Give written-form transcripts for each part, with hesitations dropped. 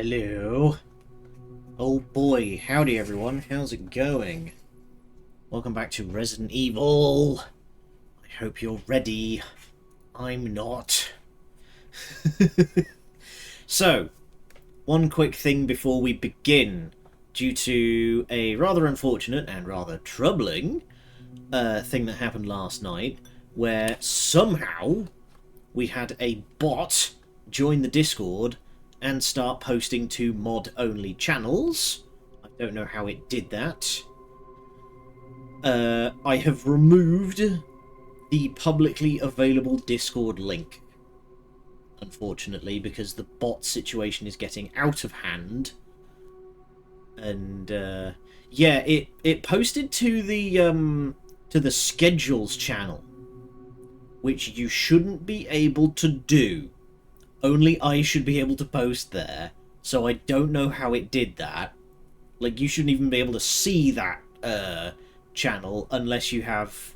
Hello. Oh boy, howdy everyone, how's it going? Welcome back to Resident Evil. I hope you're ready. I'm not. So, one quick thing before we begin. Due to a rather unfortunate and rather troubling thing that happened last night, where somehow we had a bot join the Discord and start posting to mod-only channels. I don't know how it did that. I have removed the publicly available Discord link, unfortunately, because the bot situation is getting out of hand. And yeah, it posted to the schedules channel, which you shouldn't be able to do. Only I should be able to post there, so I don't know how it did that. Like, you shouldn't even be able to see that channel unless you have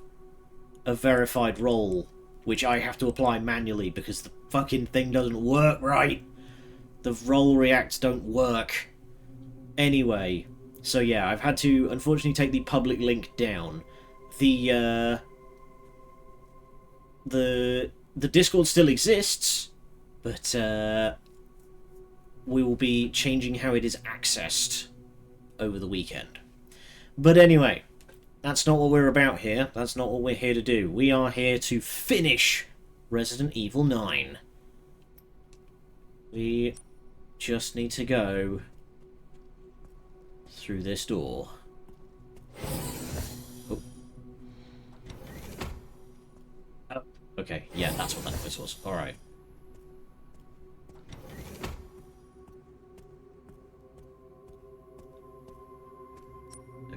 a verified role, which I have to apply manually because the fucking thing doesn't work right. The role reacts don't work. Anyway, so yeah, I've had to unfortunately take the public link down. The Discord still exists, but we will be changing how it is accessed over the weekend. But anyway, that's not what we're about here. That's not what we're here to do. We are here to finish Resident Evil 9. We just need to go through this door. Oh. Oh, okay, yeah, that's what that voice was. Alright.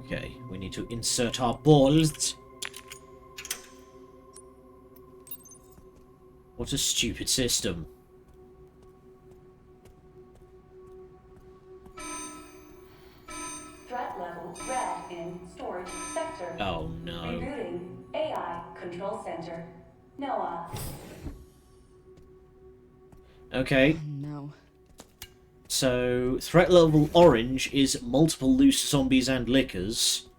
Okay, we need to insert our balls. What a stupid system. Threat level red in storage sector. Oh no. Rebooting AI control center. Noah. Okay. Oh, no. So, threat level orange is multiple loose zombies and lickers.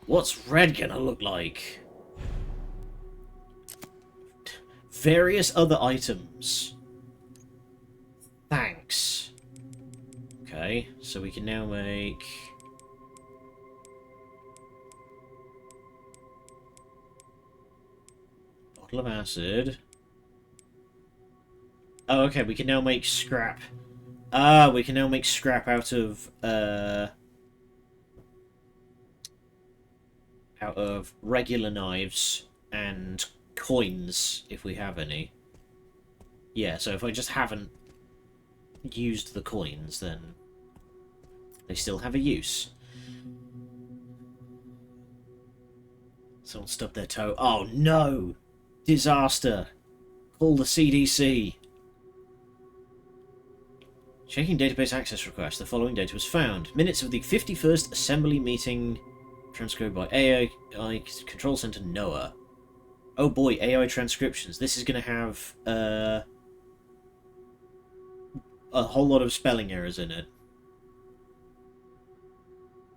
What's red gonna look like? Various other items. Thanks. Okay, so we can now make... bottle of acid. Oh, okay, we can now make scrap. Ah, we can now make scrap out of regular knives and coins, if we have any. Yeah, so if I just haven't used the coins, then they still have a use. Someone stubbed their toe. Oh no! Disaster! Call the CDC! Checking database access request. The following data was found. Minutes of the 51st Assembly meeting transcribed by AI Control Center NOAA. Oh boy, AI transcriptions. This is going to have a whole lot of spelling errors in it.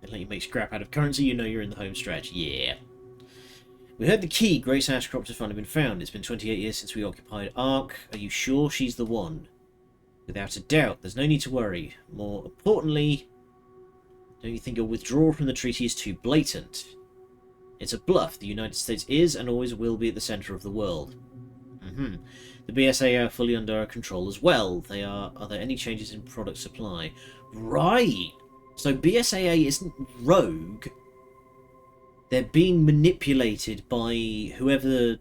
They let you make scrap out of currency, you know you're in the home stretch. Yeah. We heard the key. Grace Ashcroft has finally been found. It's been 28 years since we occupied Ark. Are you sure she's the one? Without a doubt, there's no need to worry. More importantly, don't you think your withdrawal from the treaty is too blatant? It's a bluff. The United States is and always will be at the center of the world. The BSA are fully under our control as well. Are there any changes in product supply? Right! So BSAA isn't rogue. They're being manipulated by whoever...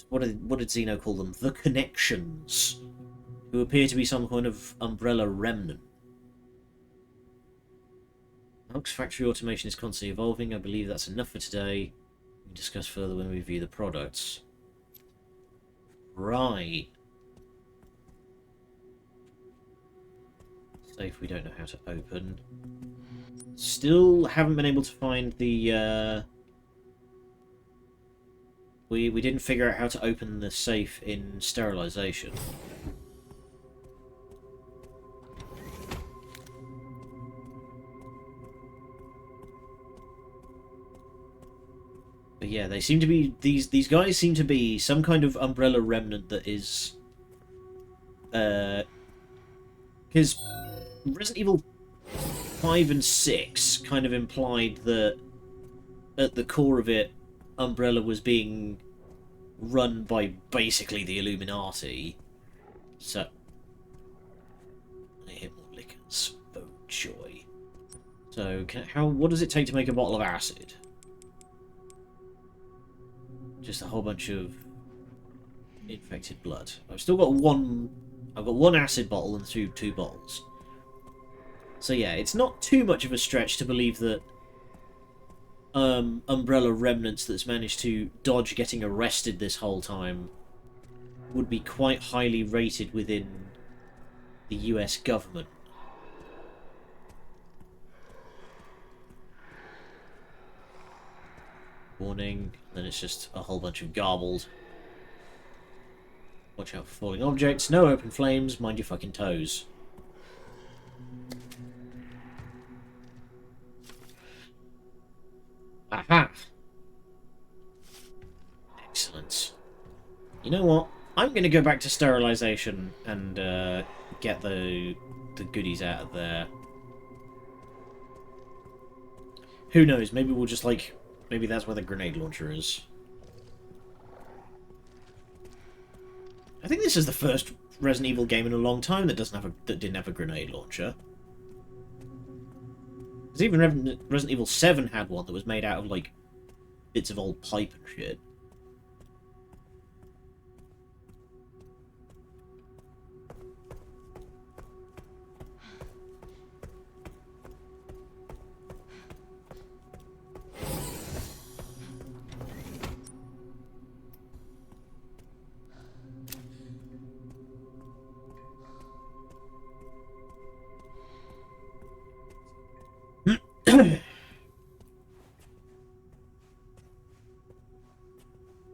What did Zeno call them? The Connections. Who appear to be some kind of umbrella remnant. Ark's factory automation is constantly evolving. I believe that's enough for today. We can discuss further when we review the products. Right. Safe we don't know how to open. Still haven't been able to find the... We didn't figure out how to open the safe in sterilization. yeah, they seem to be these guys seem to be some kind of Umbrella remnant that is because Resident Evil 5 and 6 kind of implied that at the core of it, Umbrella was being run by basically the Illuminati. So I hit more liquors. Oh joy. So what does it take to make a bottle of acid? Just a whole bunch of infected blood. I've still got one. I've got one acid bottle and two bottles. So yeah, it's not too much of a stretch to believe that Umbrella remnants that's managed to dodge getting arrested this whole time would be quite highly rated within the US government. Warning, then it's just a whole bunch of garbled. Watch out for falling objects, no open flames, mind your fucking toes. Aha! Excellent. You know what? I'm going to go back to sterilization and get the goodies out of there. Who knows? Maybe we'll just like... Maybe that's where the grenade launcher is. I think this is the first Resident Evil game in a long time that didn't have a grenade launcher. Because even Resident Evil 7 had one that was made out of like bits of old pipe and shit.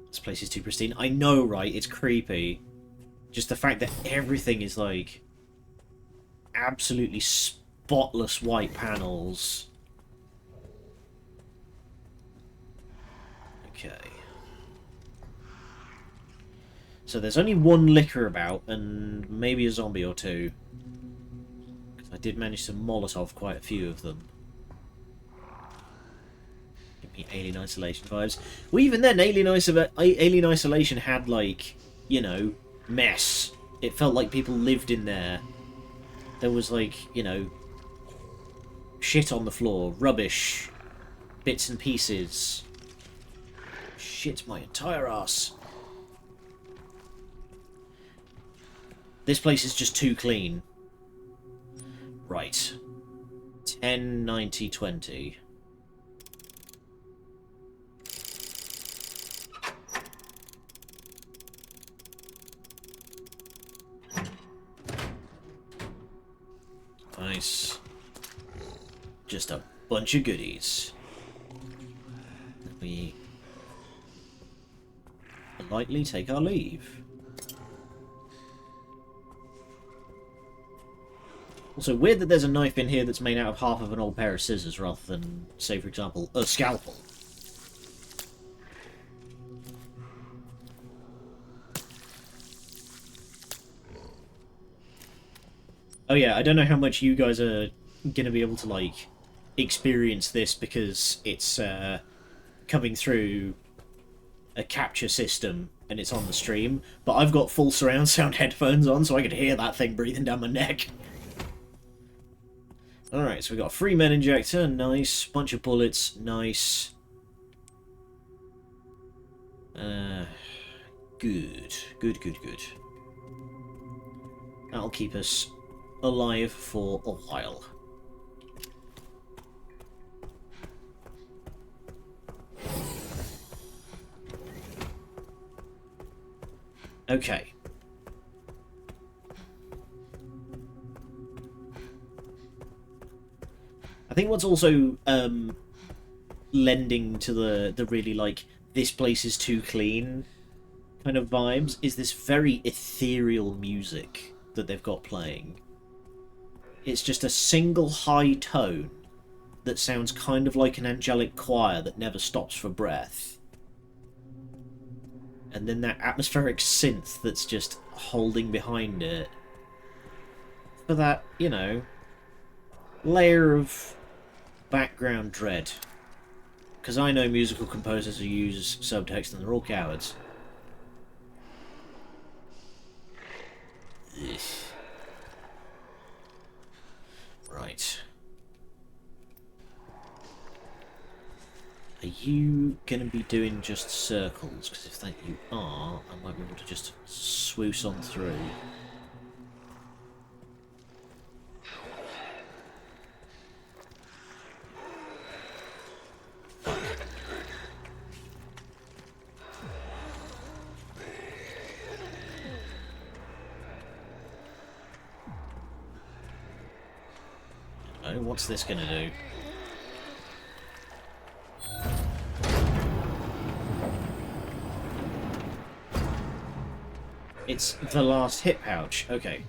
This place is too pristine. I know, right? It's creepy. Just the fact that everything is like absolutely spotless white panels. Okay. So there's only one liquor about, and maybe a zombie or two. Because I did manage to Molotov quite a few of them. Give me Alien Isolation vibes. Well, even then, Alien Isolation had, like, you know, mess. It felt like people lived in there. There was, like, you know, shit on the floor, rubbish, bits and pieces. Shit, my entire ass. This place is just too clean. Right. 10, 90, 20. Nice. Just a bunch of goodies. We politely take our leave. Also, weird that there's a knife in here that's made out of half of an old pair of scissors rather than, say, for example, a scalpel. Oh yeah, I don't know how much you guys are going to be able to, like, experience this because it's coming through a capture system and it's on the stream, but I've got full surround sound headphones on so I could hear that thing breathing down my neck. Alright, so we've got a free med injector, nice. Bunch of bullets, nice. Good. Good. That'll keep us alive for a while. Okay. I think what's also lending to the really, like, this place is too clean kind of vibes is this very ethereal music that they've got playing. It's just a single high tone that sounds kind of like an angelic choir that never stops for breath. and then that atmospheric synth that's just holding behind it. For that, you know, layer of background dread. Because I know musical composers who use subtext and they're all cowards. Ugh. Right. Are you going to be doing just circles? Because if that you are, I might be able to just swoosh on through. Oh, what's this going to do? It's the last hit pouch. Okay.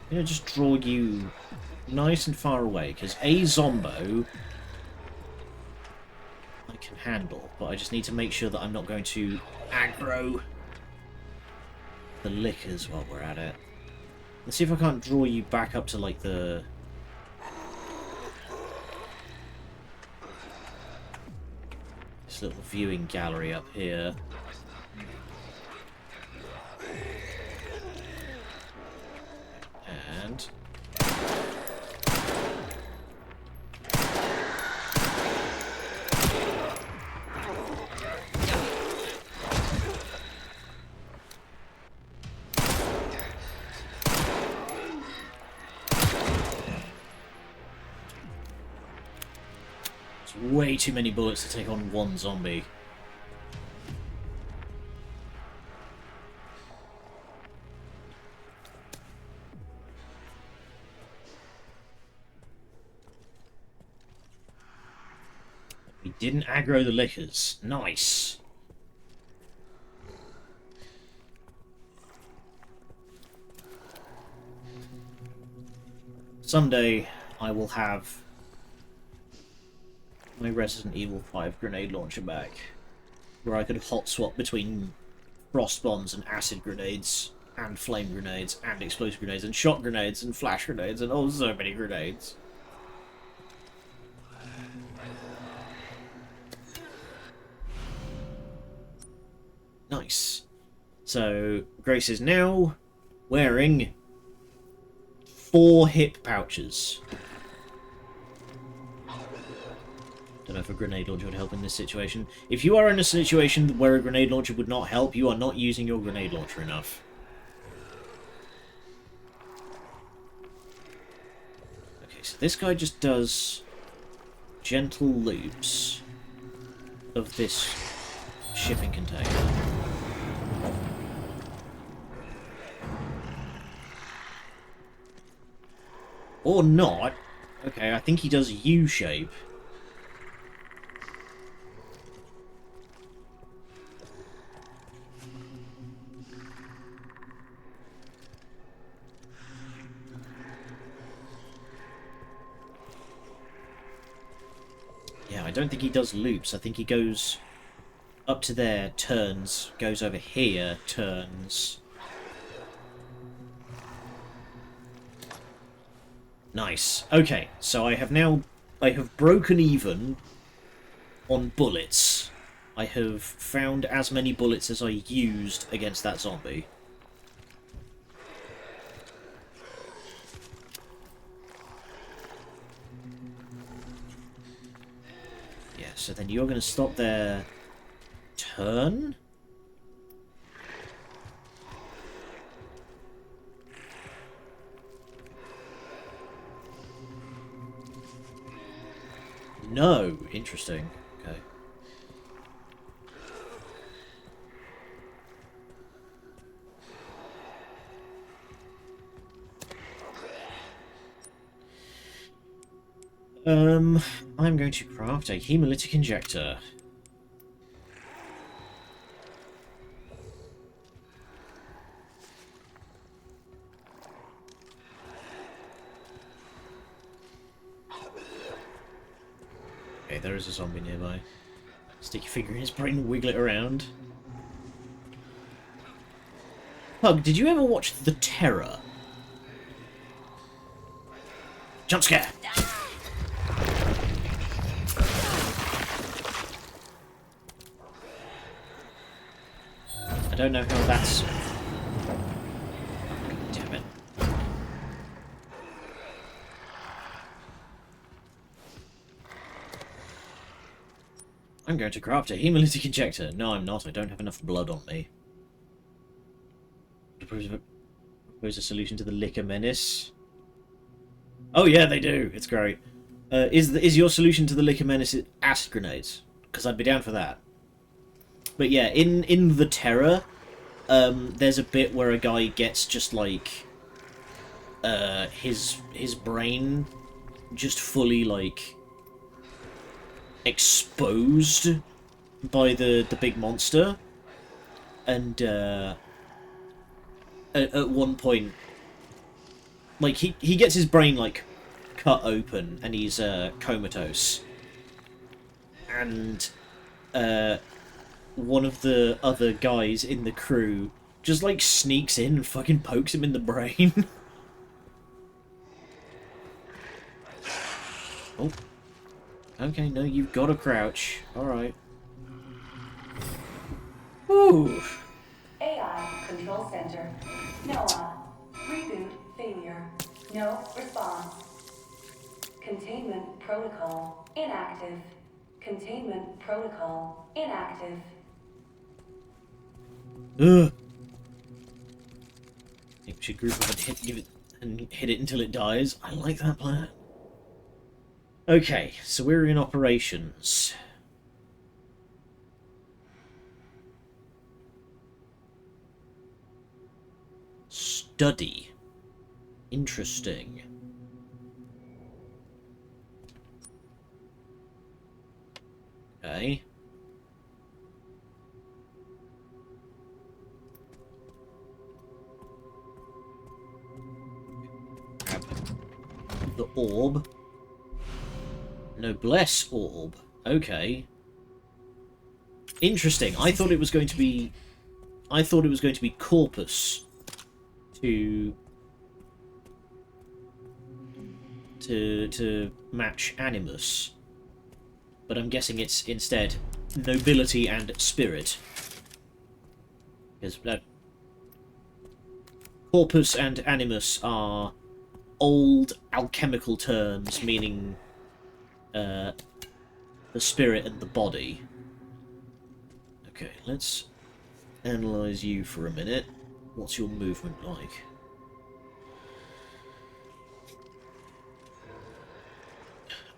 I'm going to just draw you nice and far away, because a Zombo I can handle, but I just need to make sure that I'm not going to aggro the lickers while we're at it. Let's see if I can't draw you back up to, like, the... this little viewing gallery up here. And... way too many bullets to take on one zombie. We didn't aggro the lickers. Nice. Someday I will have my Resident Evil 5 grenade launcher back, where I could hot swap between frost bombs and acid grenades, and flame grenades, and explosive grenades, and shot grenades, and flash grenades, and oh, so many grenades. Nice. So, Grace is now wearing 4 hip pouches. Don't know if a grenade launcher would help in this situation. If you are in a situation where a grenade launcher would not help, you are not using your grenade launcher enough. Okay, so this guy just does gentle loops of this shipping container. Or not. Okay, I think he does U-shape. Yeah, I don't think he does loops. I think he goes up to there, turns, goes over here, turns. Nice. Okay, so I have broken even on bullets. I have found as many bullets as I used against that zombie. Yeah, so then you're going to stop there. Turn? No. Interesting. Okay. I'm going to craft a hemolytic injector. Okay, there is a zombie nearby. Stick your finger in his brain and wiggle it around. Pug, did you ever watch The Terror? Jump scare! I don't know how that's... Damn it. I'm going to craft a hemolytic injector. No, I'm not. I don't have enough blood on me. Propose a solution to the liquor menace. Oh yeah, they do. It's great. Is your solution to the liquor menace acid grenades? Because I'd be down for that. But yeah, in The Terror, there's a bit where a guy gets just like his brain just fully like exposed by the big monster, and at one point, like he gets his brain like cut open and he's comatose, and one of the other guys in the crew just like sneaks in and fucking pokes him in the brain. Oh. Okay, no, you've got to crouch. Alright. Ooh. AI Control Center. NOAA. Reboot failure. No response. Containment protocol inactive. Containment protocol inactive. Ugh. I think we should group up and hit it until it dies. I like that plan. Okay, so we're in operations. Study. Interesting. Okay. Grab the orb. Noblesse orb. Okay. Interesting. I thought it was going to be corpus to match animus. But I'm guessing it's instead nobility and spirit. Because corpus and animus are old alchemical terms meaning the spirit and the body. Okay, let's analyze you for a minute. What's your movement like?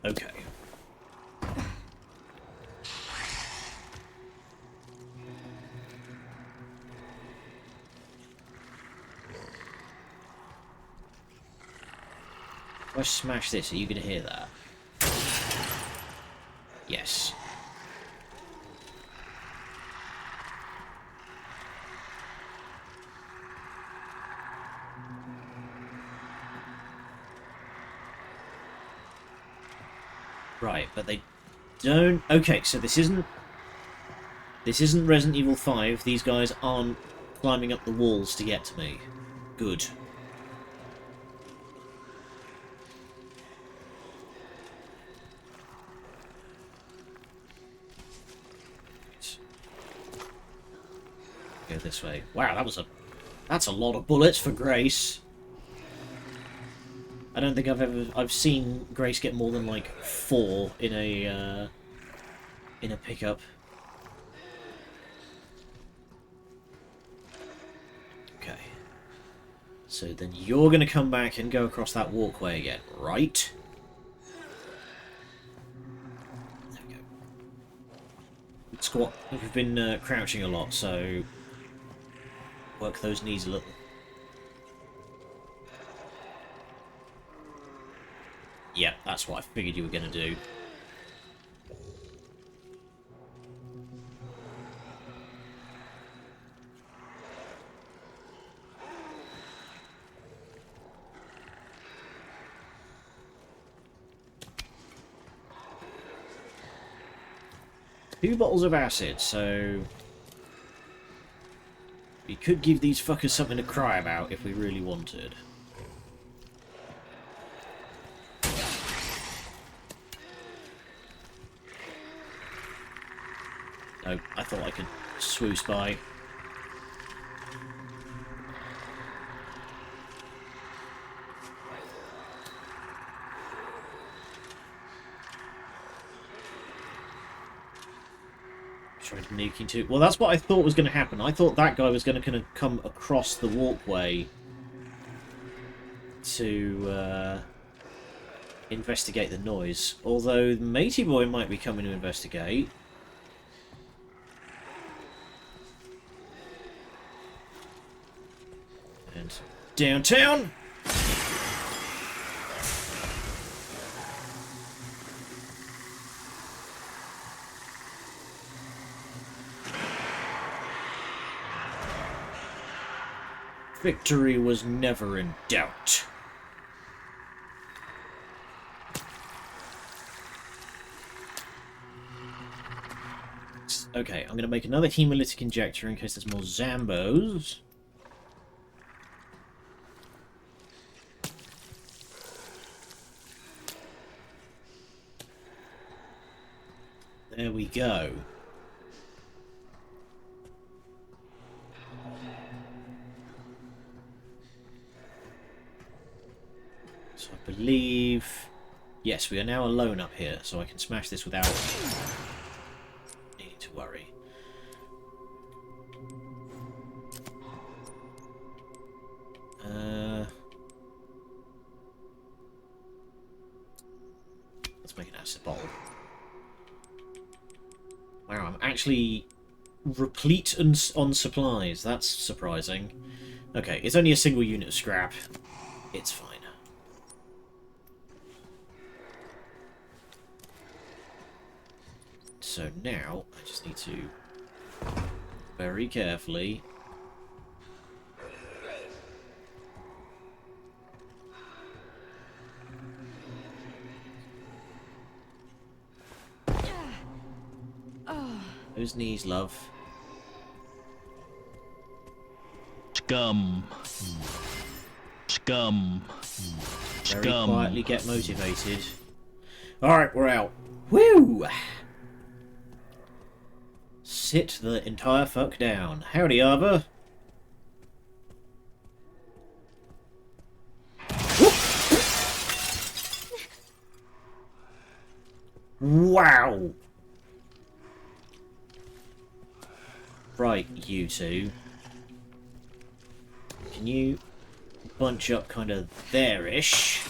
Okay. If I smash this, are you going to hear that? Yes. Right, but they don't... Okay, so this isn't Resident Evil 5. These guys aren't climbing up the walls to get to me. Good. Go this way. Wow, that's a lot of bullets for Grace. I don't think I've seen Grace get more than like 4 in a pickup. Okay. So then you're gonna come back and go across that walkway again, right? There we go. Squat. We've been crouching a lot, so work those knees a little. Yeah, that's what I figured you were going to do. 2 bottles of acid, so we could give these fuckers something to cry about if we really wanted. Oh, I thought I could swoosh by. Tried nuking too. Well, that's what I thought was going to happen. I thought that guy was going to kind of come across the walkway to investigate the noise. Although Matey Boy might be coming to investigate. And downtown! Victory was never in doubt. Okay, I'm going to make another hemolytic injector in case there's more Zambos. There we go. So I believe... Yes, we are now alone up here, so I can smash this without needing to worry. Let's make an acid bottle. Wow, I'm actually replete on supplies. That's surprising. Okay, it's only a single unit of scrap. It's fine. So now, I just need to very carefully those knees, love. Scum. Scum. Very Scum. quietly get motivated. Alright, we're out. Woo! Sit the entire fuck down. Howdy, Arbor. Wow! Right, you two. Can you bunch up kind of there-ish?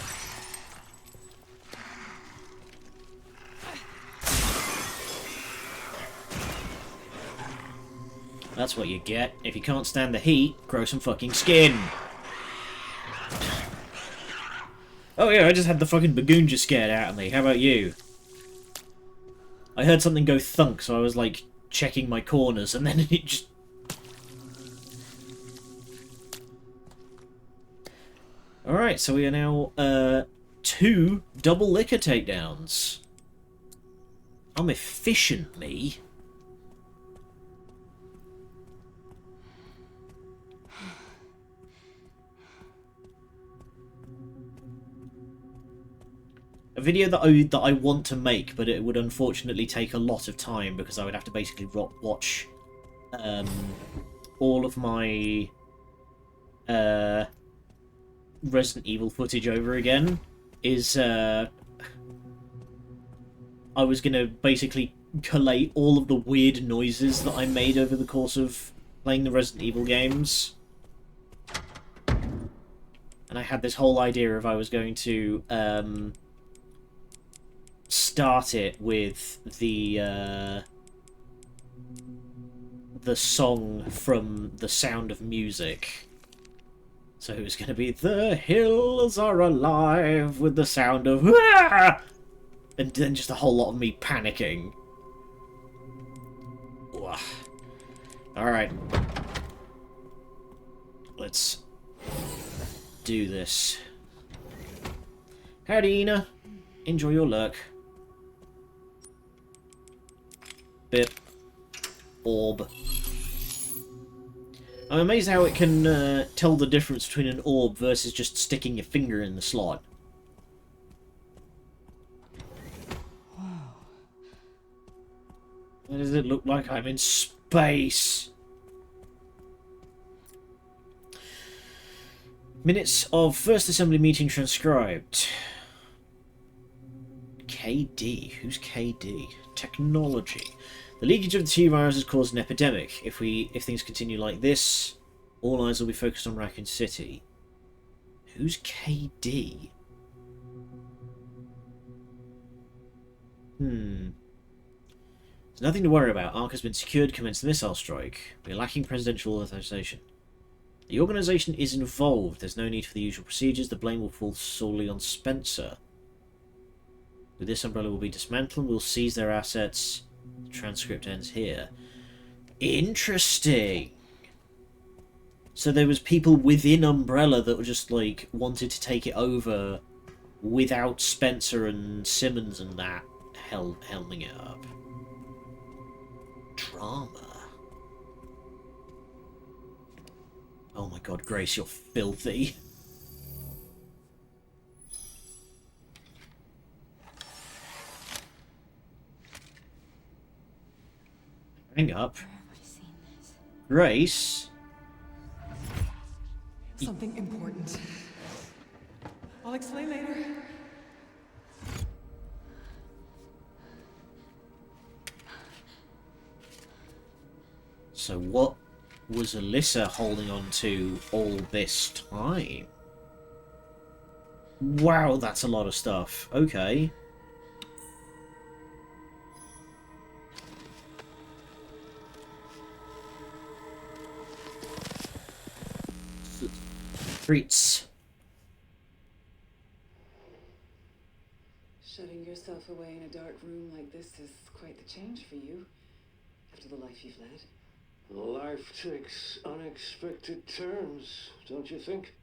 That's what you get. If you can't stand the heat, grow some fucking skin. Oh yeah, I just had the fucking bagoon just scared out of me. How about you? I heard something go thunk, so I was like checking my corners, and then it just... Alright, so we are now 2 double liquor takedowns. I'm efficient, me. A video that I want to make, but it would unfortunately take a lot of time because I would have to basically watch all of my Resident Evil footage over again. Is I was going to basically collate all of the weird noises that I made over the course of playing the Resident Evil games. And I had this whole idea of I was going to start it with the song from The Sound of Music. So it was going to be, the hills are alive with the sound of... Ah! And then just a whole lot of me panicking. Alright. Let's do this. Howdy, Ina. Enjoy your lurk. Bip. Orb. I'm amazed how it can tell the difference between an orb versus just sticking your finger in the slot. Wow. Why does it look like I'm in space? Minutes of first assembly meeting transcribed. KD. Who's KD? Technology. The leakage of the T-virus has caused an epidemic. If things continue like this, all eyes will be focused on Raccoon City. Who's KD? There's nothing to worry about. Ark has been secured. Commence the missile strike. We are lacking presidential authorization. The organisation is involved. There's no need for the usual procedures. The blame will fall solely on Spencer. With this, Umbrella will be dismantled. We'll seize their assets. The transcript ends here. Interesting. So there was people within Umbrella that were just like wanted to take it over without Spencer and Simmons and that helming it up. Drama. Oh my god, Grace, you're filthy. Hang up. Grace? Something important. I'll explain later. So what was Alyssa holding on to all this time? Wow, that's a lot of stuff. Okay. Treats. Shutting yourself away in a dark room like this is quite the change for you, after the life you've led. Life takes unexpected turns, don't you think?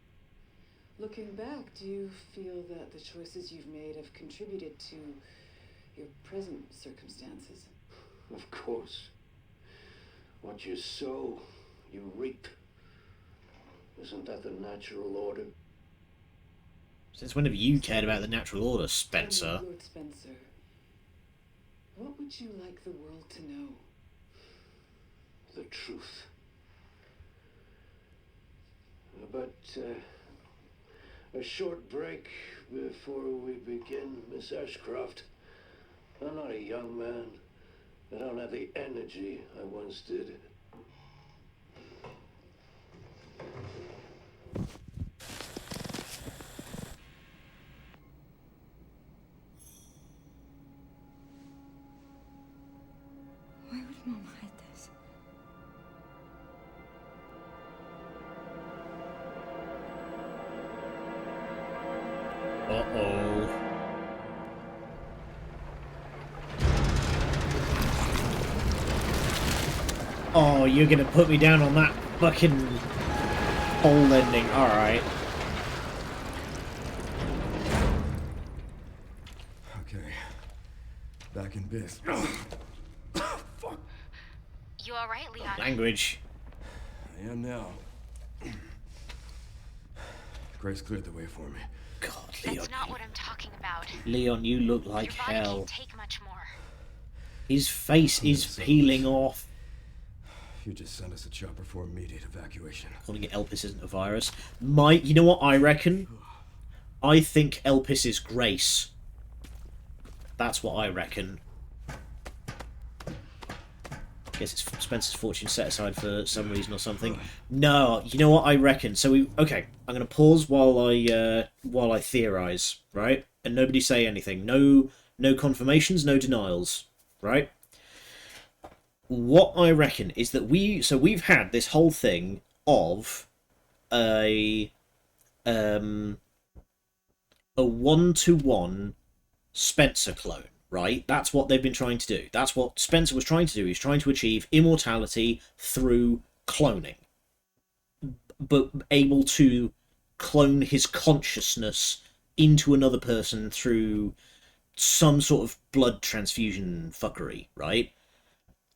Looking back, do you feel that the choices you've made have contributed to your present circumstances? Of course. What you sow, you reap. Isn't that the natural order? Since when have you cared about the natural order, Tell Spencer? me, Lord Spencer, what would you like the world to know? The truth. But a short break before we begin, Miss Ashcroft. I'm not a young man. I don't have the energy I once did. Why would Mom hide this? Uh-oh. Oh, you're gonna put me down on that fucking hole ending. Alright. Okay. Back in biz. Fuck. You alright, Leon? Language. I am now. Grace cleared the way for me. God, Leon. That's not what I'm talking about. Leon, you look like Your body hell. can't take much more. His face is peeling off. You just sent us a chopper for immediate evacuation. Calling it Elpis isn't a virus. You know what I reckon? I think Elpis is Grace. That's what I reckon. Guess it's Spencer's fortune set aside for some reason or something. No, you know what I reckon? So okay, I'm gonna pause while I theorize, right? And nobody say anything. No confirmations, no denials, right? What I reckon is that we've had this whole thing of a 1-to-1 Spencer clone, right? That's what they've been trying to do. That's what Spencer was trying to do. He's trying to achieve immortality through cloning, but able to clone his consciousness into another person through some sort of blood transfusion fuckery, right?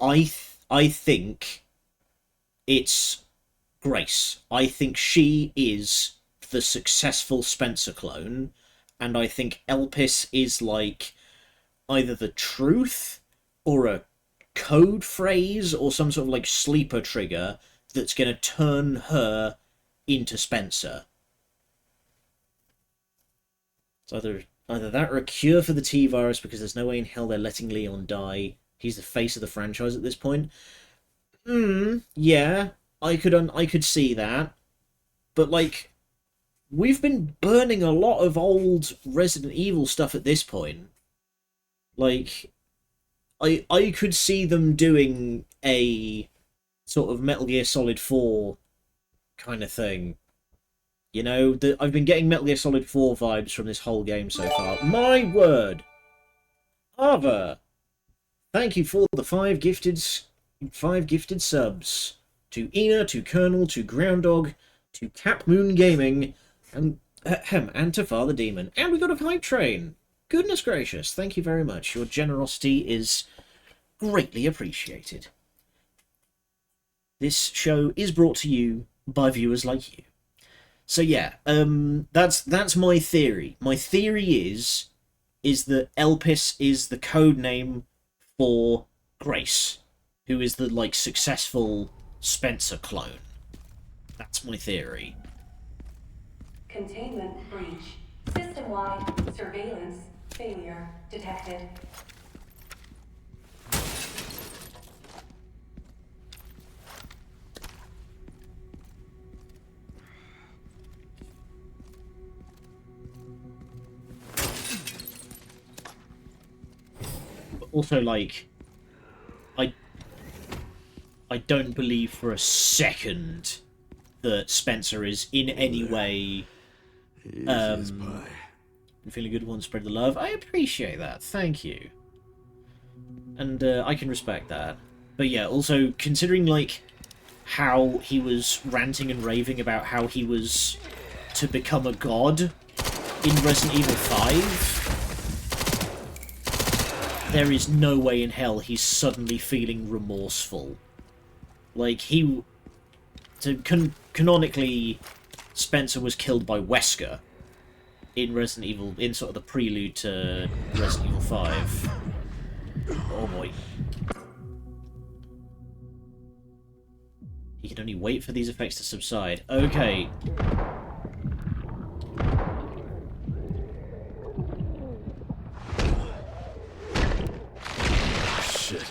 I think it's Grace. I think she is the successful Spencer clone, and I think Elpis is like either the truth or a code phrase or some sort of like sleeper trigger that's going to turn her into Spencer. It's either that or a cure for the T-virus, because there's no way in hell they're letting Leon die. He's the face of the franchise at this point. Yeah, I could see that. But like, we've been burning a lot of old Resident Evil stuff at this point. Like, I could see them doing a sort of Metal Gear Solid 4 kind of thing. You know, I've been getting Metal Gear Solid 4 vibes from this whole game so far. My word! Ava! Thank you for the 5 gifted subs. To Ina, to Colonel, to Grounddog, to Cap Moon Gaming, and to Father Demon. And we got a hype train! Goodness gracious, thank you very much. Your generosity is greatly appreciated. This show is brought to you by viewers like you. So yeah, that's my theory. My theory is that Elpis is the code name for Grace, who is the like successful Spencer clone. That's my theory. Containment breach. System-wide surveillance failure detected. But also, like, I don't believe for a second that Spencer is in any way feeling good, one spread the love. I appreciate that, thank you. And I can respect that. But yeah, also considering like how he was ranting and raving about how he was to become a god in Resident Evil 5, there is no way in hell he's suddenly feeling remorseful. Like, canonically, Spencer was killed by Wesker in Resident Evil, in sort of the prelude to Resident Evil 5. Oh boy. He can only wait for these effects to subside. Okay. Shit.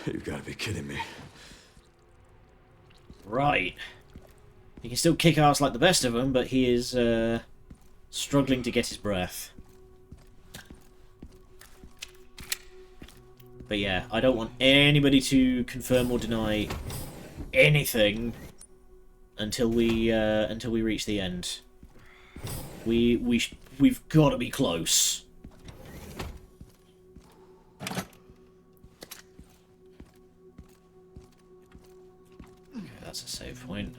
You've got to be kidding me. Right. He can still kick ass like the best of them, but he is struggling to get his breath. But yeah, I don't want anybody to confirm or deny anything until we reach the end. We've got to be close. Okay, that's a save point.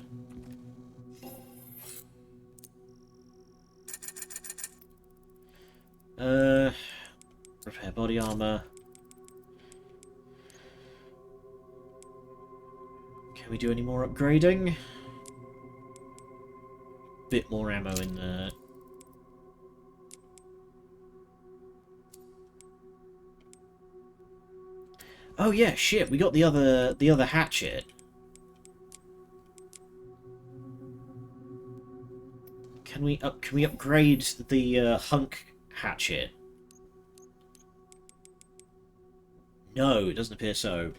Repair body armor. Can we do any more upgrading? Bit more ammo in there. Oh yeah, shit, we got the other hatchet. Can we upgrade the hunk hatchet? No, it doesn't appear so.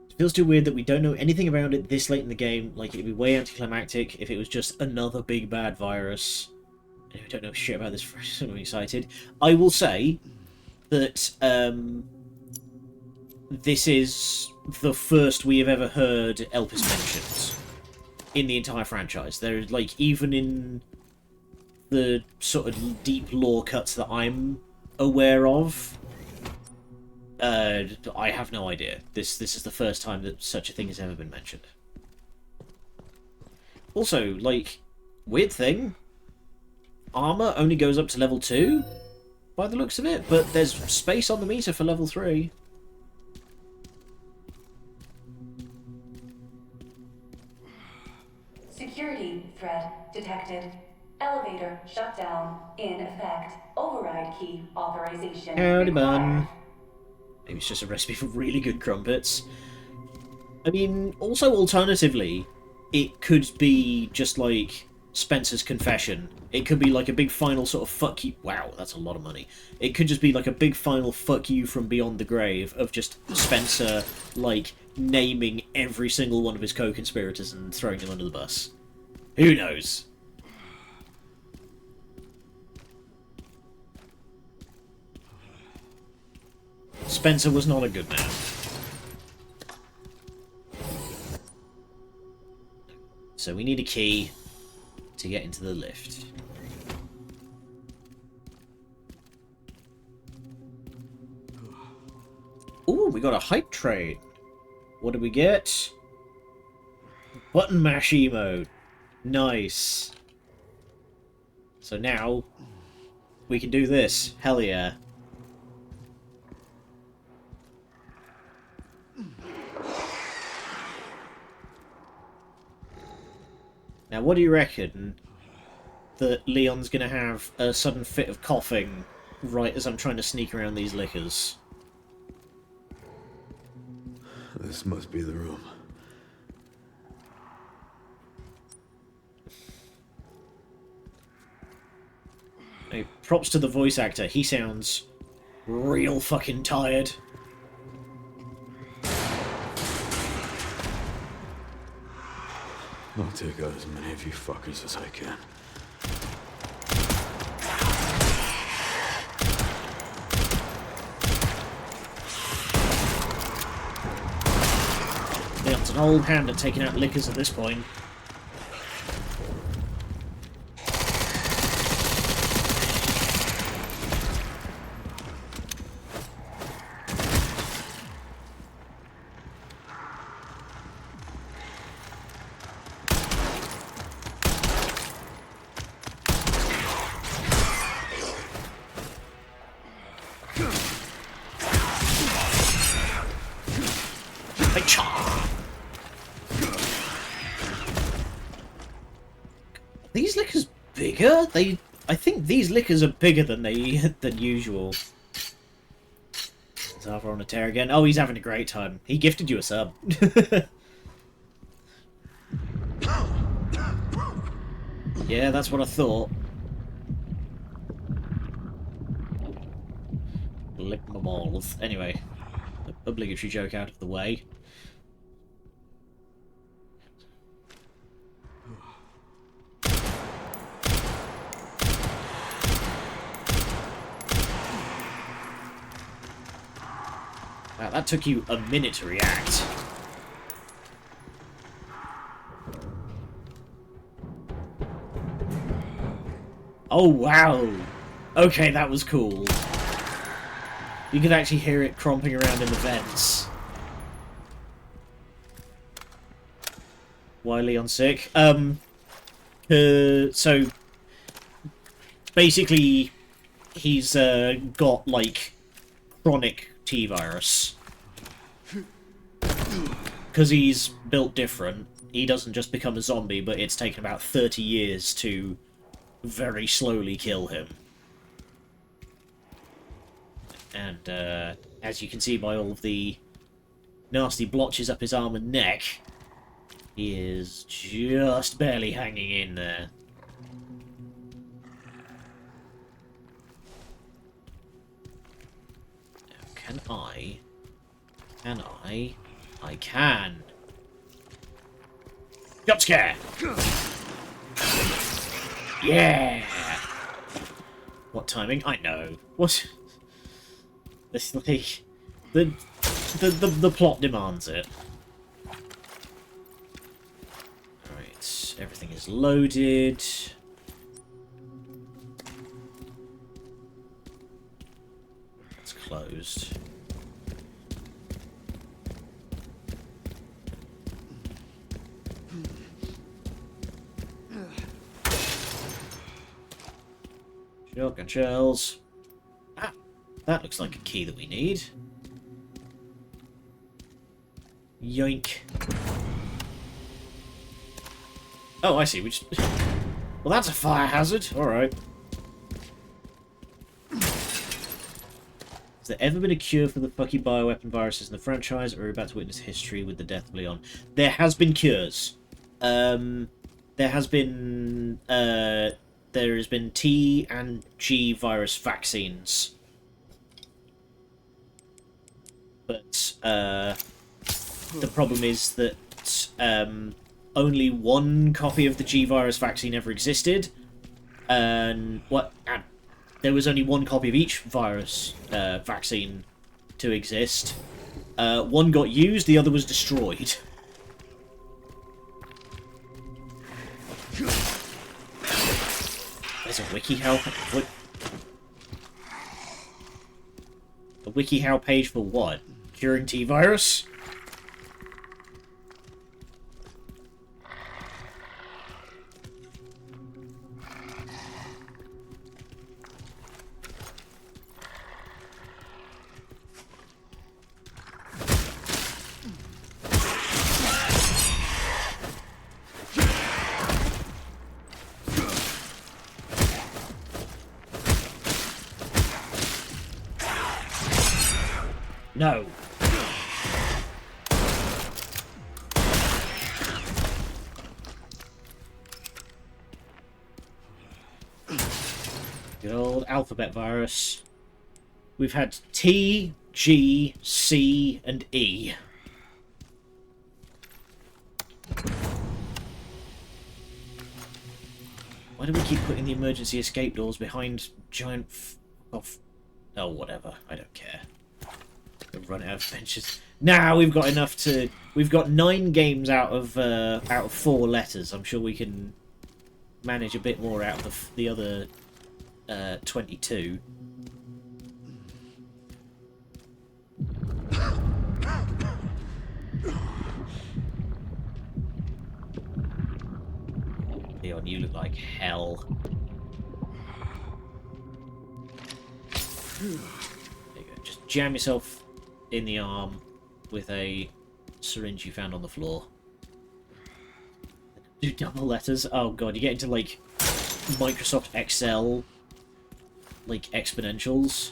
It feels too weird that we don't know anything about it this late in the game. Like, it'd be way anticlimactic if it was just another big bad virus. And we don't know shit about this, so I'm excited. I will say that this is the first we have ever heard Elpis mentioned in the entire franchise. There's, like, even in the sort of deep lore cuts that I'm aware of, I have no idea. This is the first time that such a thing has ever been mentioned. Also, like, weird thing, armor only goes up to level 2, by the looks of it, but there's space on the meter for level 3. detected. Elevator shut down. In effect. Override key authorization Howdy, bun. required. Maybe it's just a recipe for really good crumpets. I mean, also alternatively, it could be just like Spencer's confession. It could be like a big final sort of fuck you. Wow, that's a lot of money. It could just be like a big final fuck you from beyond the grave of just Spencer, like, naming every single one of his co-conspirators and throwing them under the bus. Who knows? Spencer was not a good man. So we need a key to get into the lift. Ooh, we got a hype train. What did we get? Button mash emote. Nice. So now we can do this. Hell yeah. Now, what do you reckon that Leon's gonna have a sudden fit of coughing right as I'm trying to sneak around these liquors? This must be the room. Hey, props to the voice actor. He sounds real fucking tired. I'll take out as many of you fuckers as I can. Leon's an old hand at taking out liquors at this point. These liquors bigger? I think these liquors are bigger than than usual. Is Arthur on a tear again? Oh, he's having a great time. He gifted you a sub. Yeah, that's what I thought. Lick my balls. Anyway, the obligatory joke out of the way. Wow, that took you a minute to react. Oh, wow. Okay, that was cool. You could actually hear it cromping around in the vents. Why Leon sick? So basically, he's got, like, chronic T-virus. Because he's built different, he doesn't just become a zombie, but it's taken about 30 years to very slowly kill him. And, as you can see by all of the nasty blotches up his arm and neck, he is just barely hanging in there. Now, can I? I can! Jump scare! Yeah! What timing? I know. What? This, like, the plot demands it. Alright, everything is loaded. It's closed. Shotgun shells. Ah, that looks like a key that we need. Yoink. Oh, I see. We just Well, that's a fire hazard. Alright. Has there ever been a cure for the fucking bioweapon viruses in the franchise, or are we about to witness history with the death of Leon? There has been cures. There has been T and G virus vaccines. But the problem is that only one copy of the G virus vaccine ever existed, and there was only one copy of each virus vaccine to exist. One got used, the other was destroyed. There's a WikiHow. What? A WikiHow page for what? Curing T-virus? No. Good old alphabet virus. We've had T, G, C, and E. Why do we keep putting the emergency escape doors behind giant oh, whatever. I don't care. Run out of benches. Now we've got enough to. We've got 9 games out of 4 letters. I'm sure we can manage a bit more out of the other 22. Leon, you look like hell. There you go. Just jam yourself in the arm with a syringe you found on the floor. Do double letters. Oh god, you get into like Microsoft Excel, like exponentials.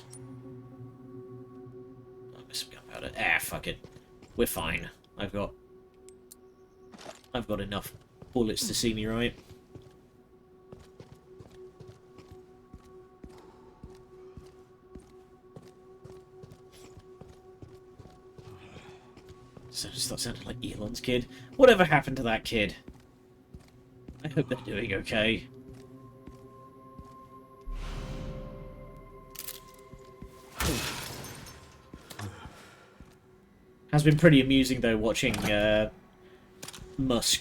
Oh, there's some gunpowder. Ah, fuck it. We're fine. I've got enough bullets to see me right. So that sounded like Elon's kid. Whatever happened to that kid? I hope they're doing okay. Has been pretty amusing though watching Musk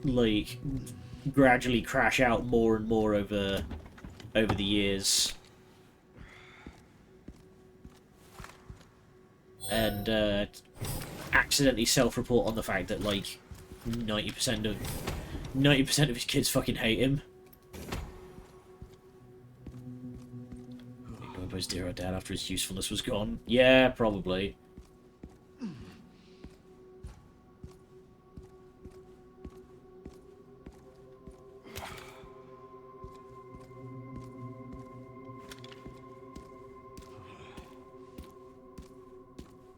like gradually crash out more and more over the years. And accidentally self-report on the fact that like 90% of his kids fucking hate him. Ignored by his dear old dad after his usefulness was gone. Yeah, probably.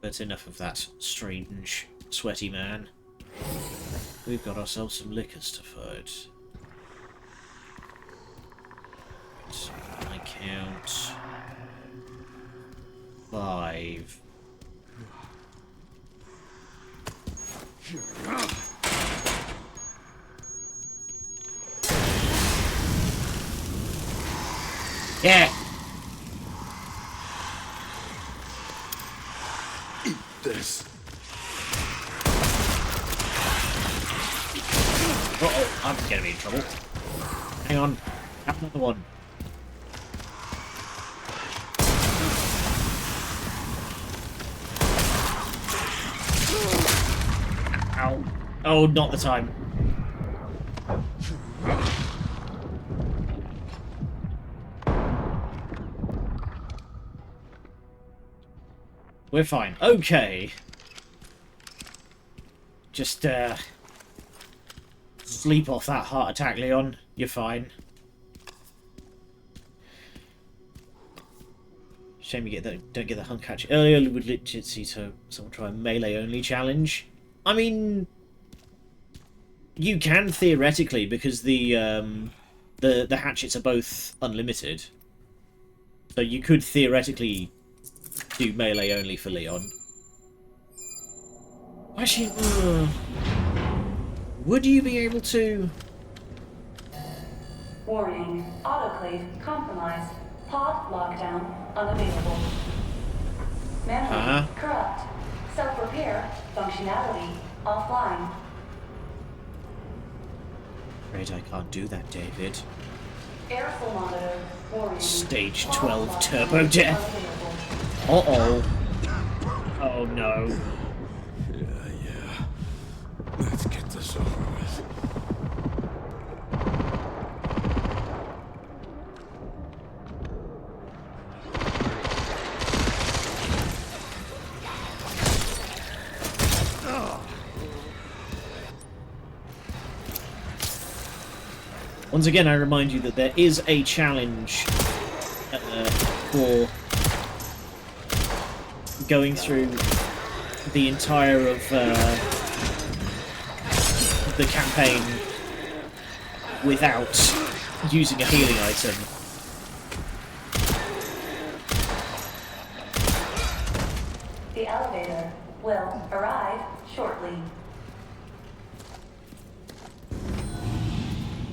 That's enough of that strange, sweaty man. We've got ourselves some liquors to fight. I count 5. Yeah! This. Uh-oh, I'm gonna be in trouble. Hang on. Have another one. Ow. Oh, not the time. We're fine. Okay. Just, sleep off that heart attack, Leon. You're fine. Shame you don't get the hunt catch earlier. Would literally see someone try a melee only challenge. I mean, you can theoretically, because the hatchets are both unlimited. So you could theoretically do melee only for Leon. Actually, would you be able to? Warning, autoclave compromised. Pod lockdown unavailable. Memory corrupt. Self-repair functionality offline. Afraid I can't do that, David. Airflow monitor warning. Stage Pod 12 lockdown turbo death. unavailable. Uh-oh. Oh no. Yeah. Let's get this over with. Once again, I remind you that there is a challenge for going through the entire of the campaign without using a healing item. The elevator will arrive shortly.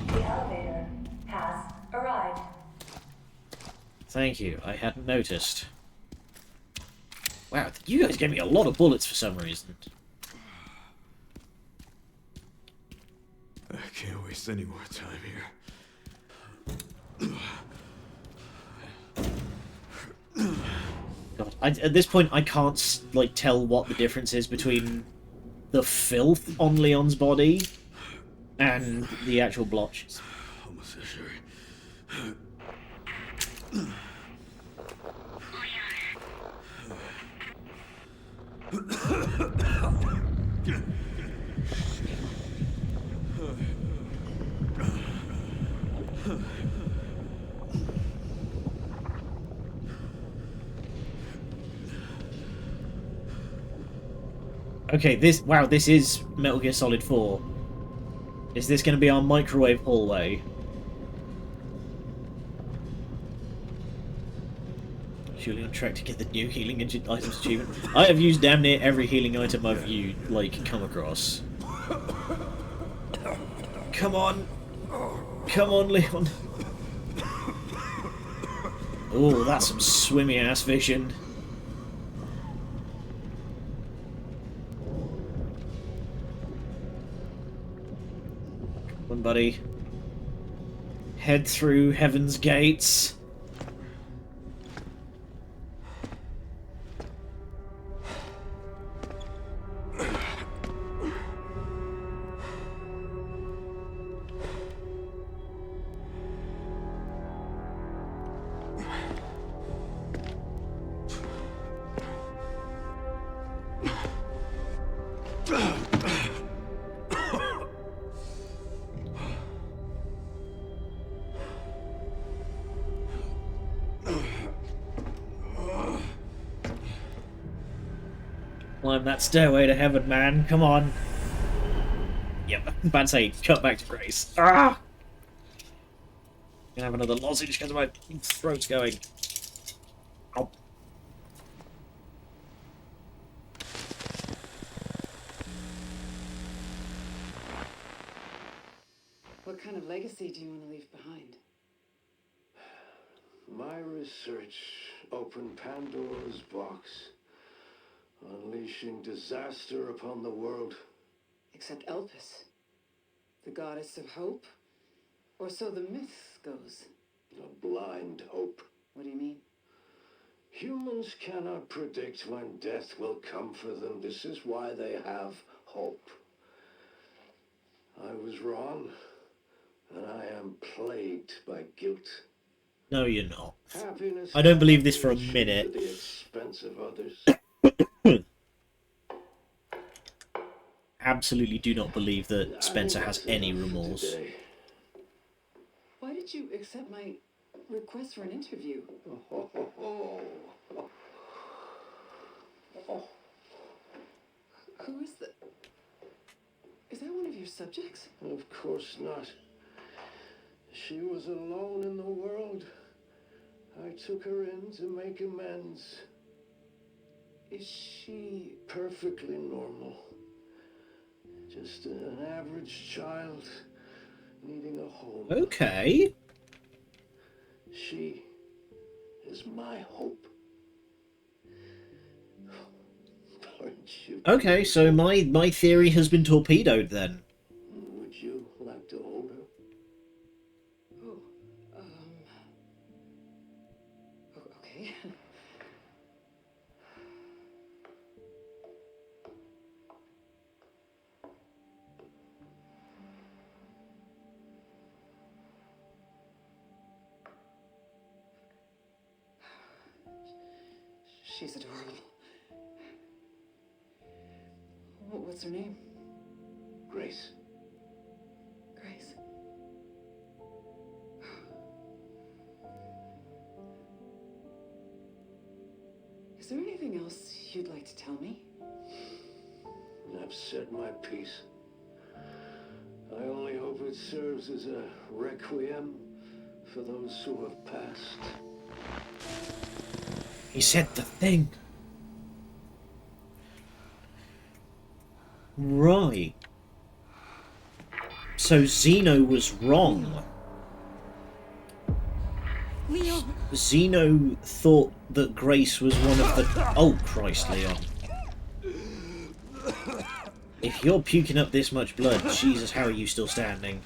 The elevator has arrived. Thank you, I hadn't noticed. Wow, you guys gave me a lot of bullets for some reason. I can't waste any more time here. God, at this point, I can't like tell what the difference is between the filth on Leon's body and the actual blotches. Almost sure. Okay, this is Metal Gear Solid 4. Is this going to be our microwave hallway? Surely on track to get the new healing items achievement. I have used damn near every healing item I've come across. Come on! Come on, Leon! Oh, that's some swimmy ass vision. Come on, buddy. Head through heaven's gates. Climb that stairway to heaven, man. Come on. Yep, bad say, cut back to grace. Ah! Gonna have another lozenge because my throat's going. Oh. What kind of legacy do you want to leave behind? My research opened Pandora's box, unleashing disaster upon the world. Except Elpis, the goddess of hope? Or so the myth goes. A blind hope. What do you mean? Humans cannot predict when death will come for them. This is why they have hope. I was wrong, and I am plagued by guilt. No, you're not. Happiness I don't believe this for a at minute. the expense of others. Absolutely do not believe that Spencer has any remorse. Today. Why did you accept my request for an interview. Who is that? Is that one of your subjects? Of course not. She was alone in the world. I took her in to make amends. Is she... Perfectly normal. Just an average child needing a home. Okay. She is my hope. Aren't you? Okay, so my theory has been torpedoed then. Would you like to hold her? Oh, okay. She's adorable. What's her name? Grace. Grace. Is there anything else you'd like to tell me? I've said my piece. I only hope it serves as a requiem for those who have passed. He said the thing. Right. So Zeno was wrong. Leon! Zeno thought that Grace was one of the... Oh, Christ, Leon. If you're puking up this much blood, Jesus, how are you still standing?